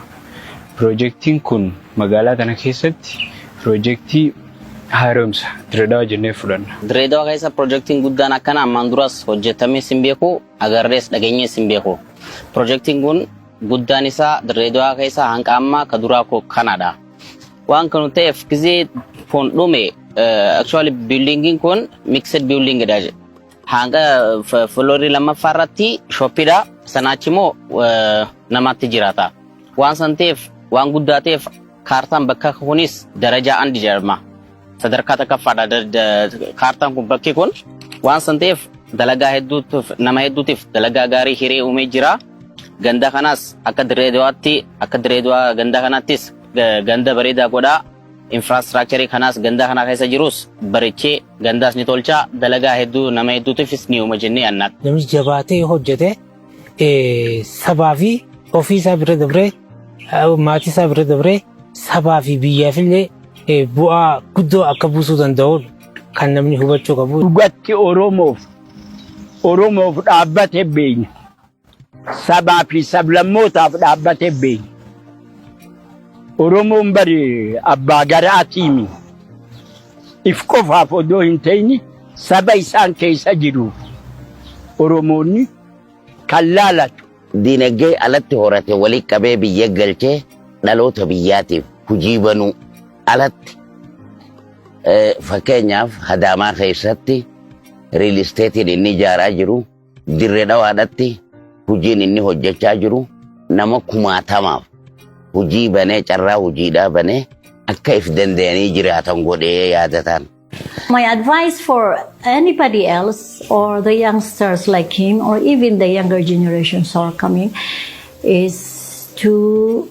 Piroojeektiin kun magaalaa kana keessatti piroojeektii haaromsa Diredaawa jennee fudhanna. Diredaawa keessa piroojeektiin guddaan akkana ammaan duras hojjetamee sin beeku agarrees dhageenyee sin beeku. Piroojeektiin kun guddaan isaa Diredaawa keessa hanga ammaa ka duraa koo kanadha. Waan kanu ta'eef gisee fuundhume actually buildingiin kun mixed building dha. Hanga floorii lammaffaa irratti shoppiidha. Sanaachi immoo namatti jiraata. Waan san ta'eef waan guddaa ta'eef kaartaan bakka kunis darajaa andi jedhama. Sadarkaa takkaffaadha kaartaan kun bakki kun waan san ta'eef dalagaa hedduutiif nama hedduutiif dalagaa gaarii hiree uumee jira. Ganda kanas akka Direedaawaa ganda kanattis ganda bareedaa godhaa. Infraastiraakcharii kanas ganda kana keessa jirus barichee gandaas ni tolchaa dalagaa hedduu nama hedduutiifis ni uuma jennee yaadna. Namni jabaatee hojjete sabaa fi ofii isaa bira dabree maatii isaa bira dabree sabaa fi biyyaafillee bu'aa guddoo akka buusuu danda'u kan namni hubachuu qabu. Dhugatti Oromoof dhaabbate beenya. Sabaa fi sablammootaaf dhaabbate beenya. Oromoon bari abbaa garaatiimi. If qofaaf odoo hin ta'in saba isaan keessa jiru. Oromoonni kan laalatu. Diinagdee alatti horate walii qabee biyya galchee dhaloota biyyaatiif hojii banuu alatti fakkeenyaaf Adaamaa keessatti riil isteetiin inni ijaaraa jiru Dirree Dhawaadhatti hojiin inni hojjechaa jiru nama 10,000 hojii banee carraa hojiidhaa banee akka if danda'anii jiraatan godhee yaadatan. My advice for anybody else or the youngsters like him or even the younger generations who are coming is to